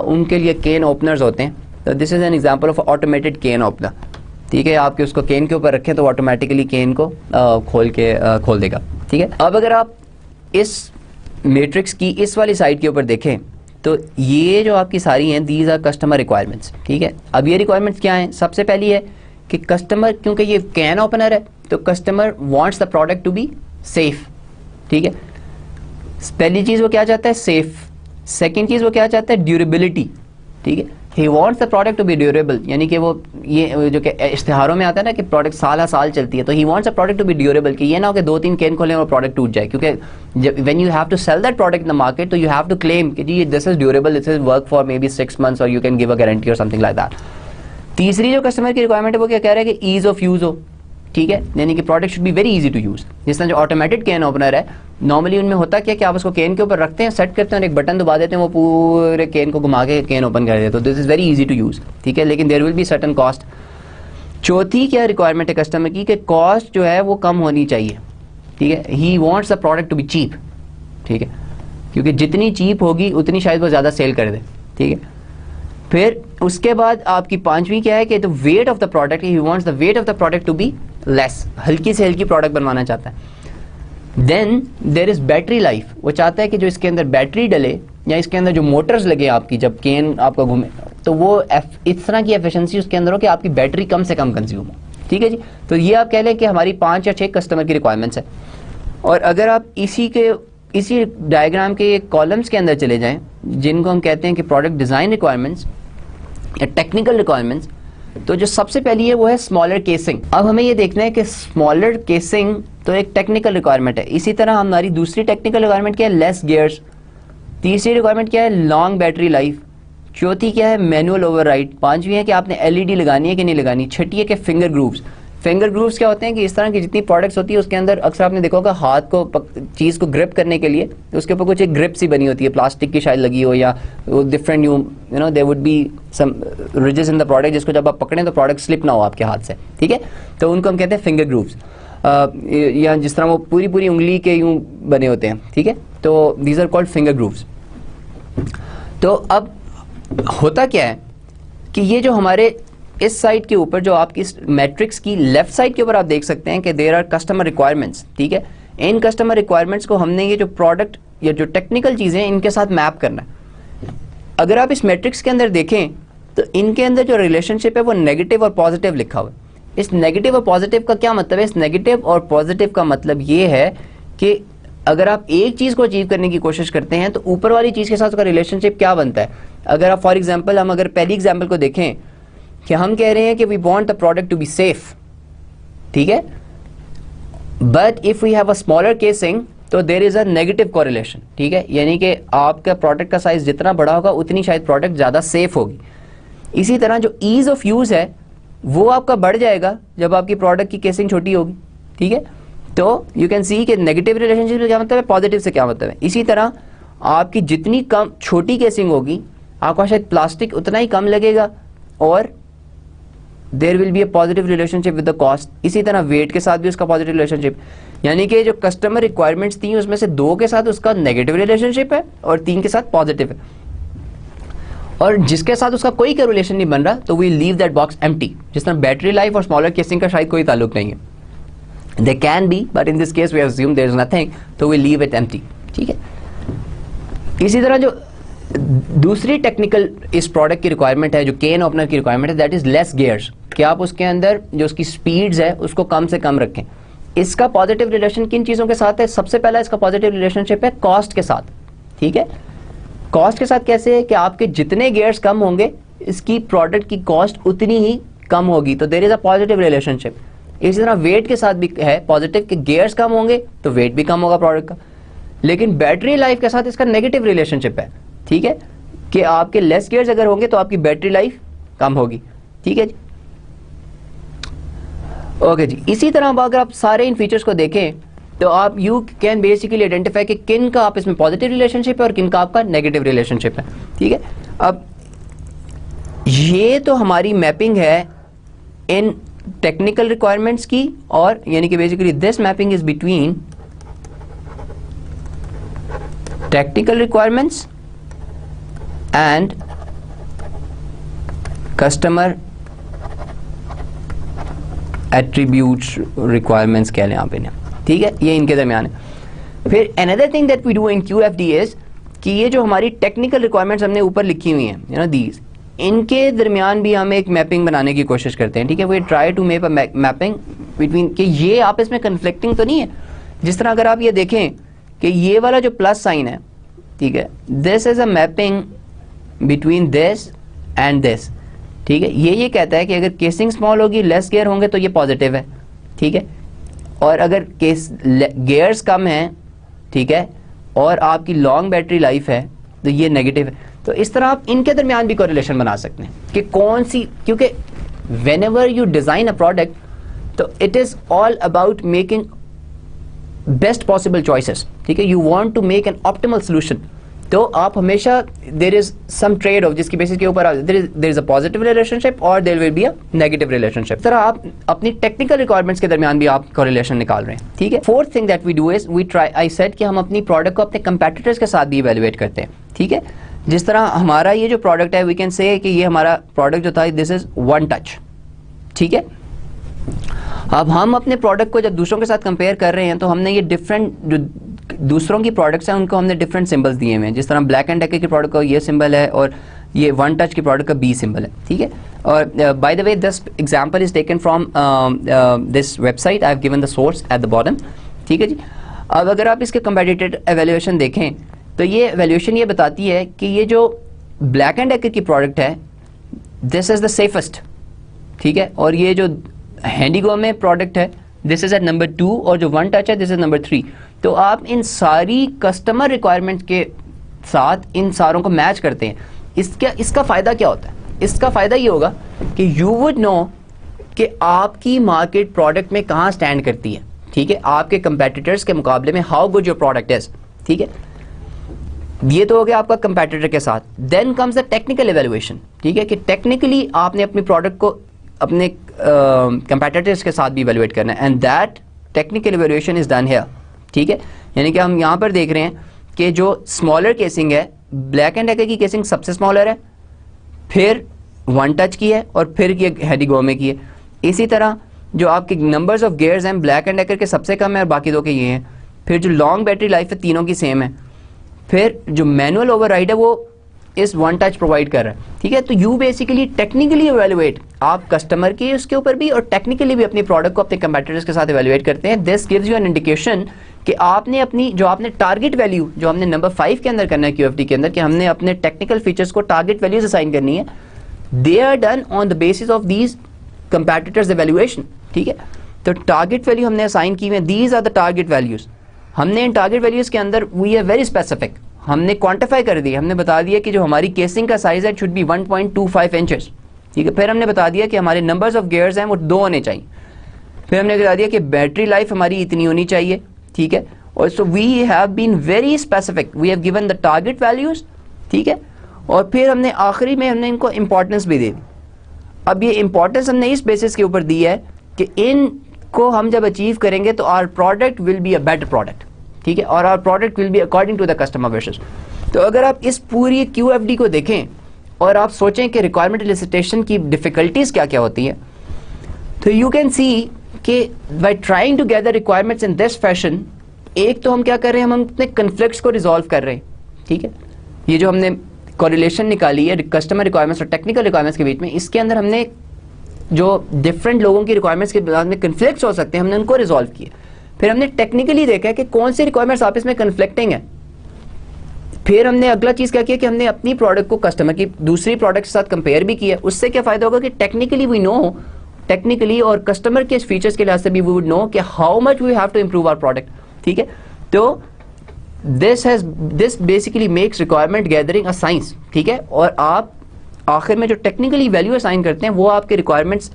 उनके लिए केन ओपनर्स होते हैं। तो this is an example of automated can opener, ठीक है। आपके उसको केन के ऊपर रखें तो ऑटोमेटिकली केन को खोल देगा, ठीक है। अब अगर आप इस मैट्रिक्स की इस वाली साइड के ऊपर देखें तो ये जो आपकी सारी हैं दीज आर कस्टमर रिक्वायरमेंट्स, ठीक है। अब ये रिक्वायरमेंट्स क्या हैं, सबसे पहली है कि कस्टमर, क्योंकि ये कैन ओपनर है तो customer wants the product to be safe, ठीक है। पहली चीज़ वो क्या चाहता है, सेफ। सेकंड चीज़ वो क्या चाहता है, ड्यूरेबिलिटी, ठीक है। He wants the product to be durable, यानी कि वो ये जो कि इश्तिहारों में आता है ना कि प्रोडक्ट साल साल चलती है, तो he wants the product to be durable, कि ये ना हो कि 2-3 कैन खोलें और प्रोडक्ट टूट जाए, क्योंकि जब when you have to sell that product in the market तो यू हैव टू क्लेम कि जी this is durable, this is work for may be 6 months और you can give a guarantee और समथिंग लाइक दैट। तीसरी जो customer की requirement है वो क्या कह रहा है कि ईज ऑफ यूज़ हो, ठीक है, यानी कि product should be very easy to use. जिस तरह जो ऑटोमेटेड कैन ओपनर है नॉर्मली उनमें होता क्या कि आप उसको कैन के ऊपर रखते हैं, सेट करते हैं और एक बटन दबा देते हैं, वो पूरे कैन को घुमा के कैन ओपन कर देते हैं। तो this is very easy to use, ठीक है, लेकिन there will be certain cost. चौथी क्या रिक्वायरमेंट है कस्टमर की कि कॉस्ट जो है वो कम होनी चाहिए, ठीक है। He wants the product to be cheap, ठीक है, क्योंकि जितनी चीप होगी उतनी शायद वो ज़्यादा सेल कर दे, ठीक है। फिर उसके बाद आपकी पांचवी क्या है कि the weight of the product, he wants the weight of the product to be less, हल्की से हल्की प्रोडक्ट बनवाना चाहता है। Then there is battery life, वो चाहता है कि जो इसके अंदर बैटरी डले या इसके अंदर जो मोटर्स लगे आपकी जब केन आपका घूमे तो वो इस तरह की एफिशिएंसी उसके अंदर हो कि आपकी बैटरी कम से कम कंज्यूम हो, ठीक है जी। तो ये आप कह लें कि हमारी 5 या 6 कस्टमर की रिक्वायरमेंट्स है। और अगर आप इसी डायग्राम के कॉलम्स के अंदर चले जाएं जिनको हम कहते हैं कि प्रोडक्ट डिज़ाइन रिक्वायरमेंट्स या टेक्निकल रिक्वायरमेंट्स, तो जो सबसे पहली है वो है स्मॉलर केसिंग। अब हमें ये देखना है कि स्मॉलर केसिंग तो एक टेक्निकल रिक्वायरमेंट है। इसी तरह हमारी दूसरी टेक्निकल रिक्वायरमेंट क्या है, लेस गियर्स। तीसरी रिक्वायरमेंट क्या है, लॉन्ग बैटरी लाइफ। चौथी क्या है, मैनुअल ओवरराइड। पांचवी है कि आपने LED लगानी है कि नहीं लगानी। छठी है कि फिंगर ग्रूव्स। फिंगर ग्रूव्स क्या होते हैं कि इस तरह की जितनी प्रोडक्ट्स होती है उसके अंदर अक्सर आपने देखा होगा हाथ को चीज़ को ग्रिप करने के लिए उसके ऊपर कुछ एक ग्रिप सी बनी होती है, प्लास्टिक की शायद लगी हो या different you know there would be some ridges in the product, जिसको जब आप पकड़ें तो प्रोडक्ट स्लिप ना हो आपके हाथ से, ठीक है। तो उनको हम कहते हैं फिंगर ग्रूव्स, या जिस तरह वो पूरी पूरी उंगली के यूँ बने होते हैं, ठीक है। तो these are called finger grooves. तो अब होता क्या है कि ये जो हमारे इस साइड के ऊपर जो आपकी मैट्रिक्स की लेफ्ट साइड के ऊपर आप देख सकते हैं कि देयर आर कस्टमर रिक्वायरमेंट्स, ठीक है। इन कस्टमर रिक्वायरमेंट्स को हमने ये जो प्रोडक्ट या जो टेक्निकल चीज़ें इनके साथ मैप करना है। अगर आप इस मैट्रिक्स के अंदर देखें तो इनके अंदर जो रिलेशनशिप है वो नेगेटिव और पॉजिटिव लिखा हुआ है। इस नेगेटिव और पॉजिटिव का क्या मतलब है, इस नेगेटिव और पॉजिटिव का मतलब ये है कि अगर आप एक चीज़ को अचीव करने की कोशिश करते हैं तो ऊपर वाली चीज़ के साथ उसका रिलेशनशिप क्या बनता है। अगर आप फॉर एग्जाम्पल हम अगर पहली एग्जाम्पल को देखें कि हम कह रहे हैं कि we want the product to be safe, ठीक है, but if we have a smaller casing तो there is a negative correlation, ठीक है, यानी कि आपका प्रोडक्ट का साइज जितना बड़ा होगा उतनी शायद प्रोडक्ट ज़्यादा सेफ होगी। इसी तरह जो ईज ऑफ यूज़ है वो आपका बढ़ जाएगा जब आपकी प्रोडक्ट की केसिंग छोटी होगी, ठीक है। तो यू कैन सी कि नेगेटिव रिलेशनशिप से क्या मतलब है, पॉजिटिव से क्या मतलब है। इसी तरह आपकी जितनी कम छोटी केसिंग होगी आपका शायद प्लास्टिक उतना ही कम लगेगा और there will be a positive relationship with the cost. इसी तरह वेट के साथ भी उसका पॉजिटिव रिलेशनशिप, यानी कि जो कस्टमर रिक्वायरमेंट्स थी उसमें से 2 के साथ उसका नेगेटिव रिलेशनशिप है और 3 के साथ पॉजिटिव है, और जिसके साथ उसका कोई रिलेशन नहीं बन रहा तो we leave that box empty. जिस तरह बैटरी लाइफ और स्मॉलर केसिंग का शायद कोई ताल्लुक नहीं है, they can be but in this case we assume there is nothing, तो वी लीव इट एम्प्टी। ठीक है, इसी तरह जो दूसरी टेक्निकल इस प्रोडक्ट की रिक्वायरमेंट है, जो केन ओपनर की रिक्वायरमेंट है, दैट इज लेस गियर्स, कि आप उसके अंदर जो उसकी स्पीड्स है उसको कम से कम रखें। इसका पॉजिटिव रिलेशन किन चीज़ों के साथ है? सबसे पहला इसका पॉजिटिव रिलेशनशिप है कॉस्ट के साथ। ठीक है, कॉस्ट के साथ कैसे है कि आपके जितने गियर्स कम होंगे इसकी प्रोडक्ट की कॉस्ट उतनी ही कम होगी, तो there is a positive relationship. इसी तरह वेट के साथ भी है पॉजिटिव, कि गियर्स कम होंगे तो वेट भी कम होगा प्रोडक्ट का। लेकिन बैटरी लाइफ के साथ इसका नेगेटिव रिलेशनशिप है। ठीक है, कि आपके लेस गियर्स अगर होंगे तो आपकी बैटरी लाइफ कम होगी। ठीक है जी, ओके जी। इसी तरह अगर आप सारे इन फीचर्स को देखें तो आप यू कैन बेसिकली आइडेंटिफाई कि किन का आप इसमें पॉजिटिव रिलेशनशिप है और किन का आपका नेगेटिव रिलेशनशिप है। ठीक है, अब ये तो हमारी मैपिंग है इन टेक्निकल रिक्वायरमेंट्स की, और यानी कि basically this mapping is between technical requirements and customer attributes requirements कह लें आप इन्हें। ठीक है, ये इनके दरमियान है। फिर another thing that we do in QFD is कि ये जो हमारी टेक्निकल रिक्वायरमेंट्स हमने ऊपर लिखी हुई हैं, यू नो दीज, इनके दरमियान भी हम एक मैपिंग बनाने की कोशिश करते हैं। ठीक है, we try to make a mapping between, कि ये आपस में कन्फ्लिक्टिंग तो नहीं है। जिस तरह अगर आप ये देखें कि ये वाला जो प्लस साइन है, ठीक है, this is a mapping between this and this. ठीक है, ये कहता है कि अगर केसिंग स्मॉल होगी, लेस गियर होंगे तो ये पॉजिटिव है। ठीक है, और अगर गियर्स कम हैं, ठीक है, और आपकी लॉन्ग बैटरी लाइफ है तो ये नेगेटिव है। तो इस तरह आप इनके दरमियान भी कोरिलेशन बना सकते हैं कि कौन सी, क्योंकि whenever you design a product तो it is all about making best possible choices. ठीक है, you want to make an optimal solution, तो आप हमेशा there is some trade off जिसकी बेसिस के ऊपर there is a positive relationship और there will be a negative relationship. इस तरह आप अपनी टेक्निकल रिक्वायरमेंट्स के दरमियान भी आप कोरिलेशन निकाल रहे हैं। ठीक है, fourth thing that we do is we try, I said कि हम अपनी प्रोडक्ट को अपने कंपेटिटर्स के साथ भी इवेलुएट करते हैं। ठीक है, जिस तरह हमारा ये जो प्रोडक्ट है वी कैन से कि ये हमारा प्रोडक्ट जो था दिस इज वन टच। ठीक है, अब हम अपने प्रोडक्ट को जब दूसरों के साथ कंपेयर कर रहे हैं तो हमने ये डिफरेंट जो दूसरों की प्रोडक्ट्स हैं उनको हमने डिफरेंट सिंबल्स दिए हुए हैं। जिस तरह ब्लैक एंड डेकर की प्रोडक्ट का ये सिंबल है और ये वन टच की प्रोडक्ट का बी सिंबल है। ठीक है, और by the way this example is taken from this website, I have given the source at the bottom. ठीक है जी, अब अगर आप इसके कंपेटिटिव एवेल्यूएशन देखें तो ये एवेल्यूएशन ये बताती है कि ये जो ब्लैक एंड डेकर की प्रोडक्ट है दिस इज द सेफेस्ट। ठीक है, और ये जो हैंडीगो में प्रोडक्ट है दिस इज एट नंबर 2 और जो वन टच है दिस इज नंबर 3। तो आप इन सारी कस्टमर रिक्वायरमेंट के साथ इन सारों को मैच करते हैं। इसका फ़ायदा क्या होता है? इसका फ़ायदा ये होगा कि यू वुड नो कि आपकी मार्केट प्रोडक्ट में कहाँ स्टैंड करती है। ठीक है, आपके कंपेटिटर्स के मुकाबले में how good your product is. ठीक है, ये तो हो गया आपका कंपेटिटर के साथ। Then comes the technical evaluation. ठीक है, कि टेक्निकली आपने अपनी प्रोडक्ट को अपने कंपेटिटर्स के साथ भी इवेल्युएट करना है, and that technical evaluation is done here. ठीक है, यानी कि हम यहाँ पर देख रहे हैं कि जो स्मॉलर केसिंग है, ब्लैक एंड डेकर की केसिंग सबसे स्मॉलर है, फिर वन टच की है और फिर ये हैंडीगो में की है। इसी तरह जो आपके नंबर्स ऑफ गियर्स हैं ब्लैक एंड डेकर के सबसे कम है और बाकी दो के ये हैं। फिर जो लॉन्ग बैटरी लाइफ है तीनों की सेम है। फिर जो मैनुअल ओवरराइड है वो इस वन टच प्रोवाइड कर रहा है। ठीक है, तो यू बेसिकली टेक्निकली इवेलुएट, आप कस्टमर की उसके ऊपर भी और टेक्निकली भी अपनी प्रोडक्ट को अपने कंपेटिटर्स के साथ इवेलुएट करते हैं। This gives you an indication कि आपने अपनी जो आपने टारगेट वैल्यू जो हमने नंबर 5 के अंदर करना है QFD के अंदर, कि हमने अपने टेक्निकल फीचर्स को टारगेट वैल्यूज असाइन करनी है, they are done on the basis of these competitors evaluation. ठीक है, तो टारगेट वैल्यू हमने असाइन की हुई है, these are the target values. हमने इन टारगेट वैल्यूज के अंदर वी आर वेरी स्पेसिफिक, हमने क्वांटिफाई कर दिया, हमने बता दिया कि जो हमारी केसिंग का साइज है शुड बी 1.25 इंचेस। ठीक है, फिर हमने बता दिया कि हमारे नंबर्स ऑफ गियर्स हैं वो 2 होने चाहिए। फिर हमने बता दिया कि बैटरी लाइफ हमारी इतनी होनी चाहिए। ठीक है, और so we have been very specific, we have given the target values. ठीक है, और फिर हमने आखिरी में हमने इनको इंपॉर्टेंस भी दे दी। अब ये इंपॉर्टेंस हमने इस बेसिस के ऊपर दी है कि इनको हम जब अचीव करेंगे तो our product will be a better product, ठीक है, और our product will be according to the customer wishes. तो अगर आप इस पूरी QFD को देखें और आप सोचें कि रिक्वायरमेंट एलिसिटेशन की डिफिकल्टीज क्या क्या होती हैं, तो यू कैन सी कि by trying to gather requirements in this fashion, एक तो हम क्या कर रहे हैं, हम अपने कन्फ्लिक्ट्स को रिजॉल्व कर रहे हैं, ठीक है। ये जो हमने कोरिलेशन निकाली है कस्टमर रिक्वायरमेंट्स और टेक्निकल रिक्वायरमेंट्स के बीच में, इसके अंदर हमने जो डिफरेंट लोगों की रिक्वायरमेंट्स के बाद में कन्फ्लिक्ट्स हो सकते हैं हमने उनको रिजॉल्व किए। फिर हमने टेक्निकली देखा कि कौन सी रिक्वायरमेंट्स आपस में कन्फ्लिक्टिंग है। फिर हमने अगला चीज़ क्या किया कि हमने अपनी प्रोडक्ट को कस्टमर की दूसरी प्रोडक्ट के साथ कंपेयर भी किया। उससे क्या फ़ायदा होगा कि टेक्निकली वी नो, टेक्निकली और कस्टमर के फीचर्स के लिहाज से भी वी वुड नो कि how much we have to improve our product, ठीक है। तो this basically makes requirement gathering a science, ठीक है। और आप आखिर में जो टेक्निकली वैल्यू असाइन करते हैं वो आपके रिक्वायरमेंट्स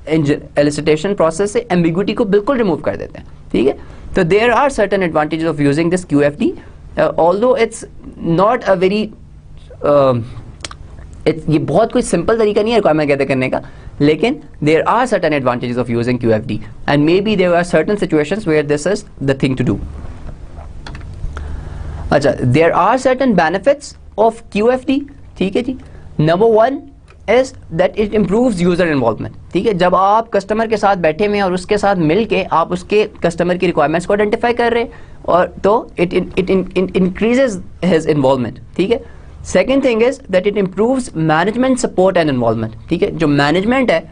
एलिसिटेशन प्रोसेस से एम्बिग्यूटी को बिल्कुल रिमूव कर देते हैं, ठीक है। तो there are certain advantages of using this QFD, although it's not a very, ये बहुत कोई सिंपल तरीका नहीं है रिक्वायरमेंट गैदर करने का, लेकिन there are certain advantages of using QFD and may be there are certain situations where this is the thing to do. अच्छा, there are certain benefits of QFD, ठीक है जी। Number 1 is that it improves user involvement, ठीक है। जब आप customer के साथ बैठे हुए हैं और उसके साथ मिलके आप उसके कस्टमर की रिक्वायरमेंट्स को आइडेंटिफाई कर रहे हैं, और तो इट इंक्रीजेज हिज इन्वॉल्वमेंट, ठीक है। Second thing is that it improves management support and involvement, ठीक है। जो मैनेजमेंट है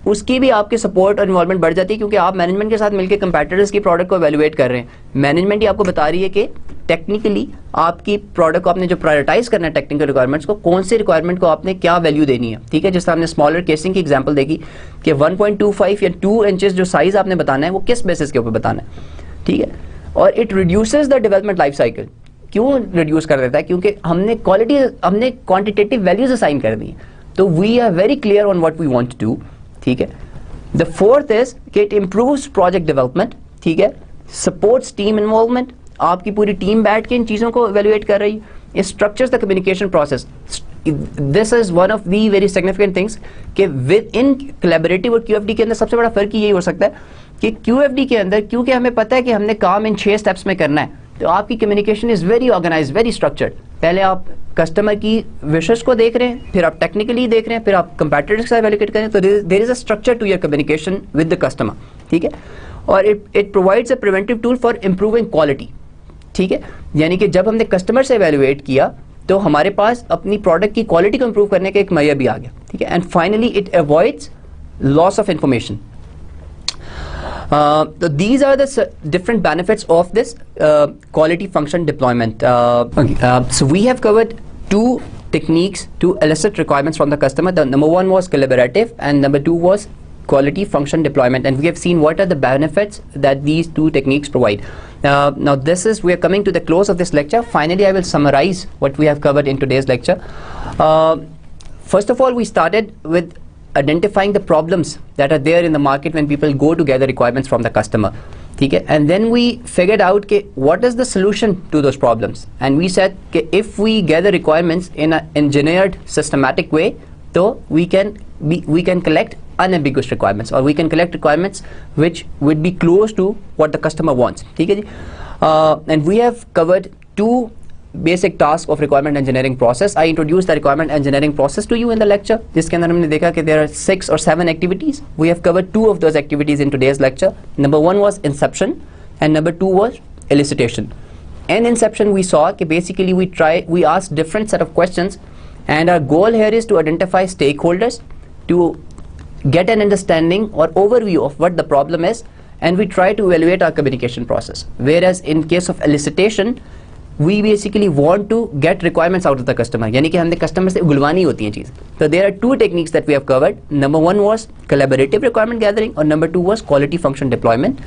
उसकी भी आपकी सपोर्ट और इन्वॉल्वमेंट बढ़ जाती है, क्योंकि आप मैनेजमेंट के साथ मिलकर कंपैटिटर्स की प्रोडक्ट को एवेलुएट कर रहे हैं। मैनेजमेंट ही आपको बता रही है कि टेक्निकली आपकी प्रोडक्ट को आपने जो प्रायोरिटाइज करना है टेक्निकल रिक्वायरमेंट्स को, कौन से रिक्वायरमेंट को आपने क्या वैल्यू देनी है, ठीक है। जिस तरह हमने स्मॉलर केसिंग की एग्जांपल देखी कि 1.25 या 2 इंचेस जो साइज आपने बताना है वो किस बेसिस के ऊपर बताना है, ठीक है। और it reduces the development life cycle. क्यों रिड्यूस कर देता है? क्योंकि हमने क्वांटिटेटिव वैल्यूज असाइन कर दी है, तो we are very clear on what we want to do, ठीक है। द फोर्थ इज कि इट इम्प्रूव्स प्रोजेक्ट डेवलपमेंट, ठीक है। सपोर्ट्स टीम इन्वॉल्वमेंट, आपकी पूरी टीम बैठ के इन चीज़ों को एवेलुएट कर रही है। Structures the communication process, this is one of the very significant things कि विद इन कोलैबोरेटिव और QFD के अंदर सबसे बड़ा फर्क यही हो सकता है कि QFD के अंदर क्योंकि हमें पता है कि हमने काम इन 6 स्टेप्स में करना है, तो आपकी communication is very organise, very structured. पहले आप कस्टमर की विशेस को देख रहे हैं, फिर आप टेक्निकली देख रहे हैं, फिर आप कंपैटिटर्स के साथ एवेलुएट कर रहे हैं। तो there is a structure to your communication with the customer, ठीक है। और it provides a preventive tool for improving quality, ठीक है। यानी कि जब हमने कस्टमर से एवेलुएट किया तो हमारे पास अपनी प्रोडक्ट की क्वालिटी को इंप्रूव करने का एक मौका भी आ गया, ठीक है। And finally it avoids loss of information. So these are the different benefits of this quality function deployment. So we have covered 2 techniques to elicit requirements from the customer. The number 1 was collaborative and number 2 was quality function deployment, and we have seen what are the benefits that these 2 techniques provide. Now we are coming to the close of this lecture. Finally, I will summarize what we have covered in today's lecture. First of all, we started with identifying the problems that are there in the market when people go to gather requirements from the customer, ठीक है। And then we figured out कि what is the solution to those problems, and we said कि if we gather requirements in an engineered systematic way, तो we can collect unambiguous requirements, or we can collect requirements which would be close to what the customer wants, ठीक है जी। And we have covered 2 basic task of requirement engineering process. I introduced the requirement engineering process to you in the lecture, जिसके अंदर हमने देखा कि there are 6 or 7 activities. We have covered 2 of those activities in today's lecture. Number 1 was inception and number 2 was elicitation. In inception we saw कि basically we ask different set of questions, and our goal here is to identify stakeholders, to get an understanding or overview of what the problem is, and we try to evaluate our communication process. Whereas in case of elicitation, we basically want to get requirements out of the customer, यानी कि हमने customer से उगलवानी होती है चीज़। So there are 2 techniques that we have covered. Number 1 was collaborative requirement gathering, or number 2 was quality function deployment.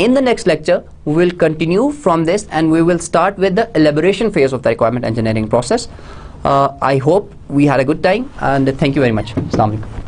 In the next lecture, we will continue from this and we will start with the elaboration phase of the requirement engineering process. I hope we had a good time, and thank you very much. Assalamu alaikum.